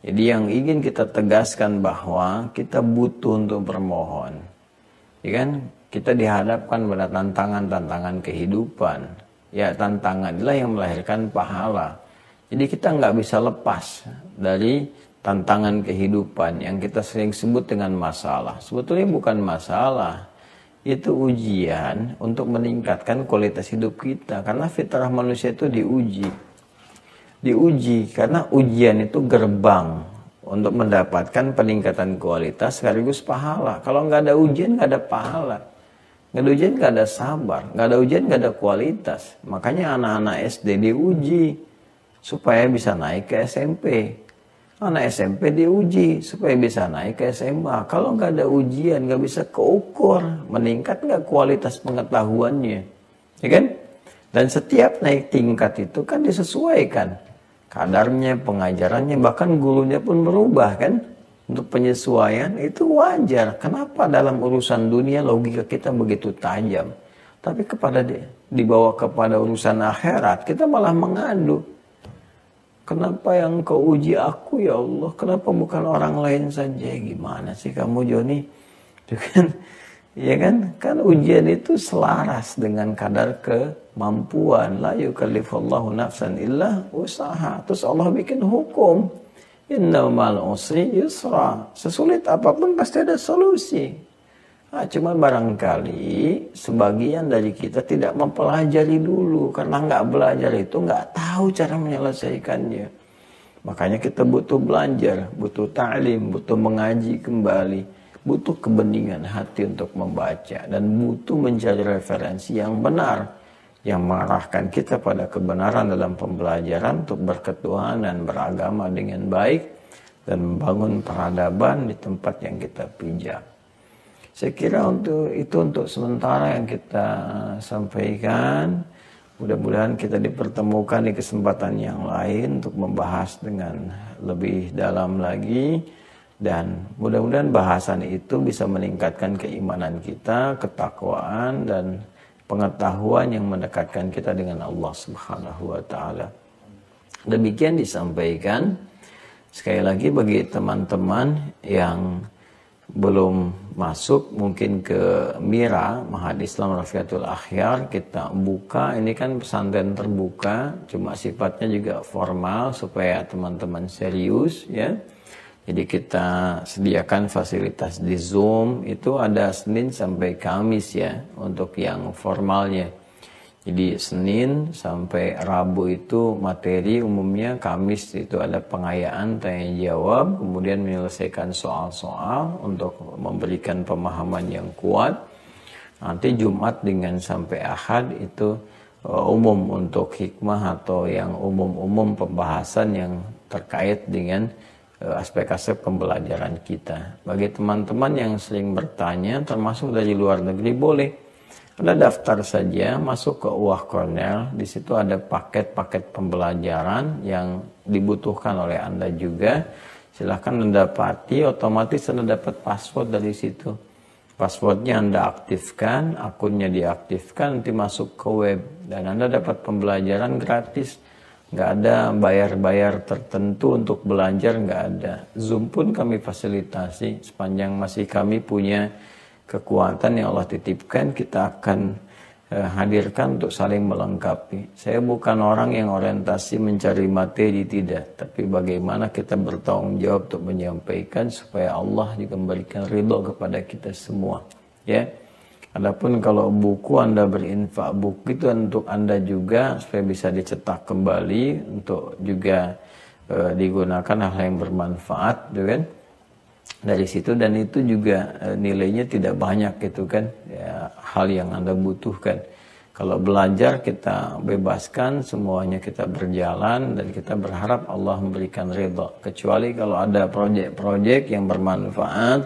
Jadi yang ingin kita tegaskan bahwa kita butuh untuk bermohon. Ya kan? Kita dihadapkan pada tantangan-tantangan kehidupan. Ya, tantangan inilah yang melahirkan pahala. Jadi kita nggak bisa lepas dari tantangan kehidupan yang kita sering sebut dengan masalah. Sebetulnya bukan masalah. Itu ujian untuk meningkatkan kualitas hidup kita. Karena fitrah manusia itu diuji. Diuji karena ujian itu gerbang untuk mendapatkan peningkatan kualitas sekaligus pahala. Kalau nggak ada ujian, nggak ada pahala. Nggak ada ujian, nggak ada sabar. Nggak ada ujian, nggak ada kualitas. Makanya anak-anak SD diuji supaya bisa naik ke SMP. Anak SMP diuji supaya bisa naik ke SMA. Kalau nggak ada ujian, nggak bisa keukur meningkat nggak kualitas pengetahuannya, ya kan? Dan setiap naik tingkat itu kan disesuaikan kadarnya, pengajarannya, bahkan gurunya pun berubah kan. Untuk penyesuaian itu wajar. Kenapa dalam urusan dunia logika kita begitu tajam, tapi dibawa kepada urusan akhirat kita malah mengadu. Kenapa yang kau uji aku ya Allah? Kenapa bukan orang lain saja? Gimana sih kamu Joni? Ya kan? Kan ujian itu selaras dengan kadar kemampuan. La yukallifullahu nafsan illa usaha. Terus Allah bikin hukum. Inna ma'al usri yusra. Sesulit apapun pasti ada solusi. Nah, cuma barangkali sebagian dari kita tidak mempelajari dulu. Karena nggak belajar itu nggak tahu cara menyelesaikannya. Makanya kita butuh belajar, butuh ta'lim, butuh mengaji kembali, butuh kebeningan hati untuk membaca, dan butuh mencari referensi yang benar, yang mengarahkan kita pada kebenaran dalam pembelajaran untuk berketuhanan, beragama dengan baik, dan membangun peradaban di tempat yang kita pijak. Saya kira untuk sementara yang kita sampaikan. Mudah-mudahan kita dipertemukan di kesempatan yang lain untuk membahas dengan lebih dalam lagi, dan mudah-mudahan bahasan itu bisa meningkatkan keimanan kita, ketakwaan, dan pengetahuan yang mendekatkan kita dengan Allah Subhanahu wa taala. Demikian disampaikan. Sekali lagi bagi teman-teman yang belum masuk mungkin ke Mira Ma'had Islam Rafiatul Akhyar, kita buka, ini kan pesantren terbuka, cuma sifatnya juga formal supaya teman-teman serius ya. Jadi kita sediakan fasilitas di Zoom, itu ada Senin sampai Kamis ya untuk yang formalnya. Jadi Senin sampai Rabu itu materi umumnya, Kamis itu ada pengayaan, tanya jawab, kemudian menyelesaikan soal-soal untuk memberikan pemahaman yang kuat. Nanti Jumat dengan sampai Ahad itu umum untuk hikmah atau yang umum-umum pembahasan yang terkait dengan aspek-aspek pembelajaran kita. Bagi teman-teman yang sering bertanya, termasuk dari luar negeri, boleh Anda daftar saja, masuk ke UAH Cornell. Di situ ada paket-paket pembelajaran yang dibutuhkan oleh Anda juga. Silahkan Anda dapati, otomatis Anda dapat password dari situ. Passwordnya Anda aktifkan, akunnya diaktifkan, nanti masuk ke web. Dan Anda dapat pembelajaran gratis. Nggak ada bayar-bayar tertentu untuk belajar, nggak ada. Zoom pun kami fasilitasi, sepanjang masih kami punya kekuatan yang Allah titipkan, kita akan hadirkan untuk saling melengkapi. Saya bukan orang yang orientasi mencari materi, tidak, tapi bagaimana kita bertanggung jawab untuk menyampaikan supaya Allah juga memberikan ridho kepada kita semua ya. Adapun kalau buku Anda berinfak buku itu untuk Anda juga supaya bisa dicetak kembali untuk juga digunakan hal yang bermanfaat gitu kan. Dari situ, dan itu juga nilainya tidak banyak gitu kan ya, hal yang Anda butuhkan. Kalau belajar kita bebaskan, semuanya kita berjalan dan kita berharap Allah memberikan ridha. Kecuali kalau ada proyek-proyek yang bermanfaat,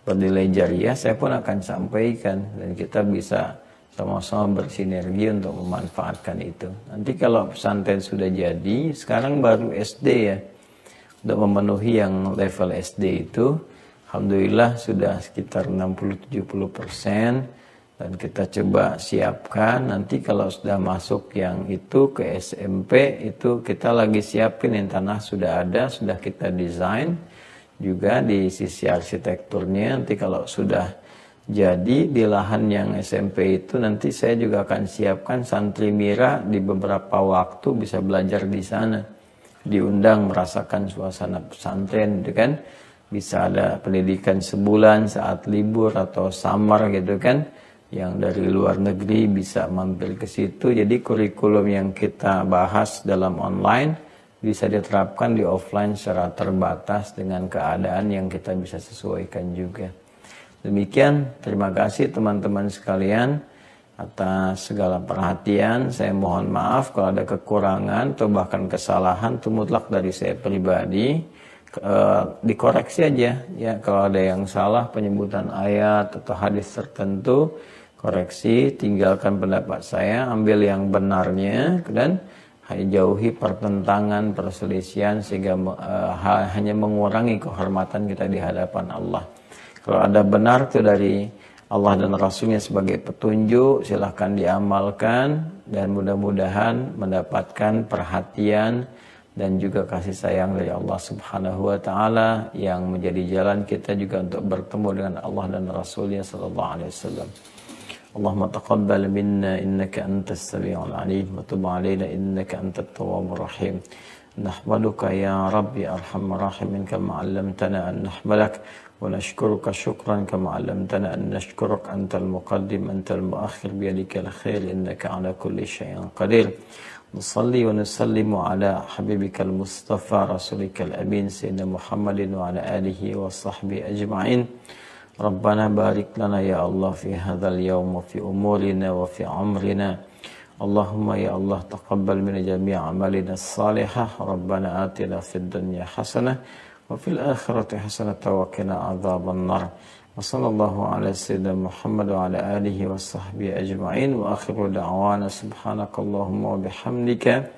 bernilai jariah, saya pun akan sampaikan dan kita bisa sama-sama bersinergi untuk memanfaatkan itu. Nanti kalau pesantren sudah jadi, sekarang baru SD ya, untuk memenuhi yang level SD itu, alhamdulillah sudah sekitar 60-70%, dan kita coba siapkan. Nanti kalau sudah masuk yang itu ke SMP, itu kita lagi siapin, yang tanah sudah ada, sudah kita desain juga di sisi arsitekturnya. Nanti kalau sudah jadi di lahan yang SMP itu, nanti saya juga akan siapkan santri Mira di beberapa waktu bisa belajar di sana, diundang merasakan suasana pesantren gitu kan. Bisa ada pendidikan sebulan saat libur atau summer gitu kan, yang dari luar negeri bisa mampir ke situ. Jadi kurikulum yang kita bahas dalam online bisa diterapkan di offline secara terbatas dengan keadaan yang kita bisa sesuaikan juga. Demikian, terima kasih teman-teman sekalian atas segala perhatian. Saya mohon maaf kalau ada kekurangan atau bahkan kesalahan, itu mutlak dari saya pribadi. Dikoreksi aja ya, kalau ada yang salah penyebutan ayat atau hadis tertentu, koreksi, tinggalkan pendapat saya, ambil yang benarnya, dan jauhi pertentangan, perselisihan, sehingga hanya mengurangi kehormatan kita di hadapan Allah. Kalau ada benar itu dari Allah dan Rasulnya sebagai petunjuk, silahkan diamalkan, dan mudah-mudahan mendapatkan perhatian dan juga kasih sayang dari Allah Subhanahu wa taala, yang menjadi jalan kita juga untuk bertemu dengan Allah dan Rasulnya sallallahu alaihi wasallam. Allahumma taqabbal minna innaka antas samiul alim wa tub alaina innaka antat tawwabur rahim. Nahmaduka ya Rabbi arhamar rahimin kama 'allamtana an nahmalak, wa nashkuruka syukran kama 'allamtana an nashkuruk, antal muqaddim antal muakhir biyadikal khair innaka 'ala kulli syai'in qadir. nusalli wa nusallimu ala habibikal mustafa rasulikal amin sayyidina Muhammadin wa ala alihi wa sahbihi ajma'in. Rabbana barik lana ya Allah fi hadzal yaum wa fi umurina wa fi amrina. Allahumma ya Allah taqabbal min jami' amalina salihah. Rabbana atina fid dunya hasanah wa fil akhirati hasanah wa qina adzaban nar. Wa sallallahu ala sayyidina Muhammad wa ala alihi wa sahbihi ajma'in. Wa akhiru da'wana subhanakallahumma wa bihamdika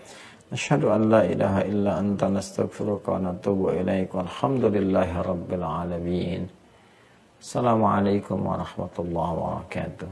nashhadu an la ilaha illa anta nastaghfiruka wa natubu ilaik. Walhamdulillahi rabbil alamin. Assalamualaikum warahmatullahi wabarakatuh.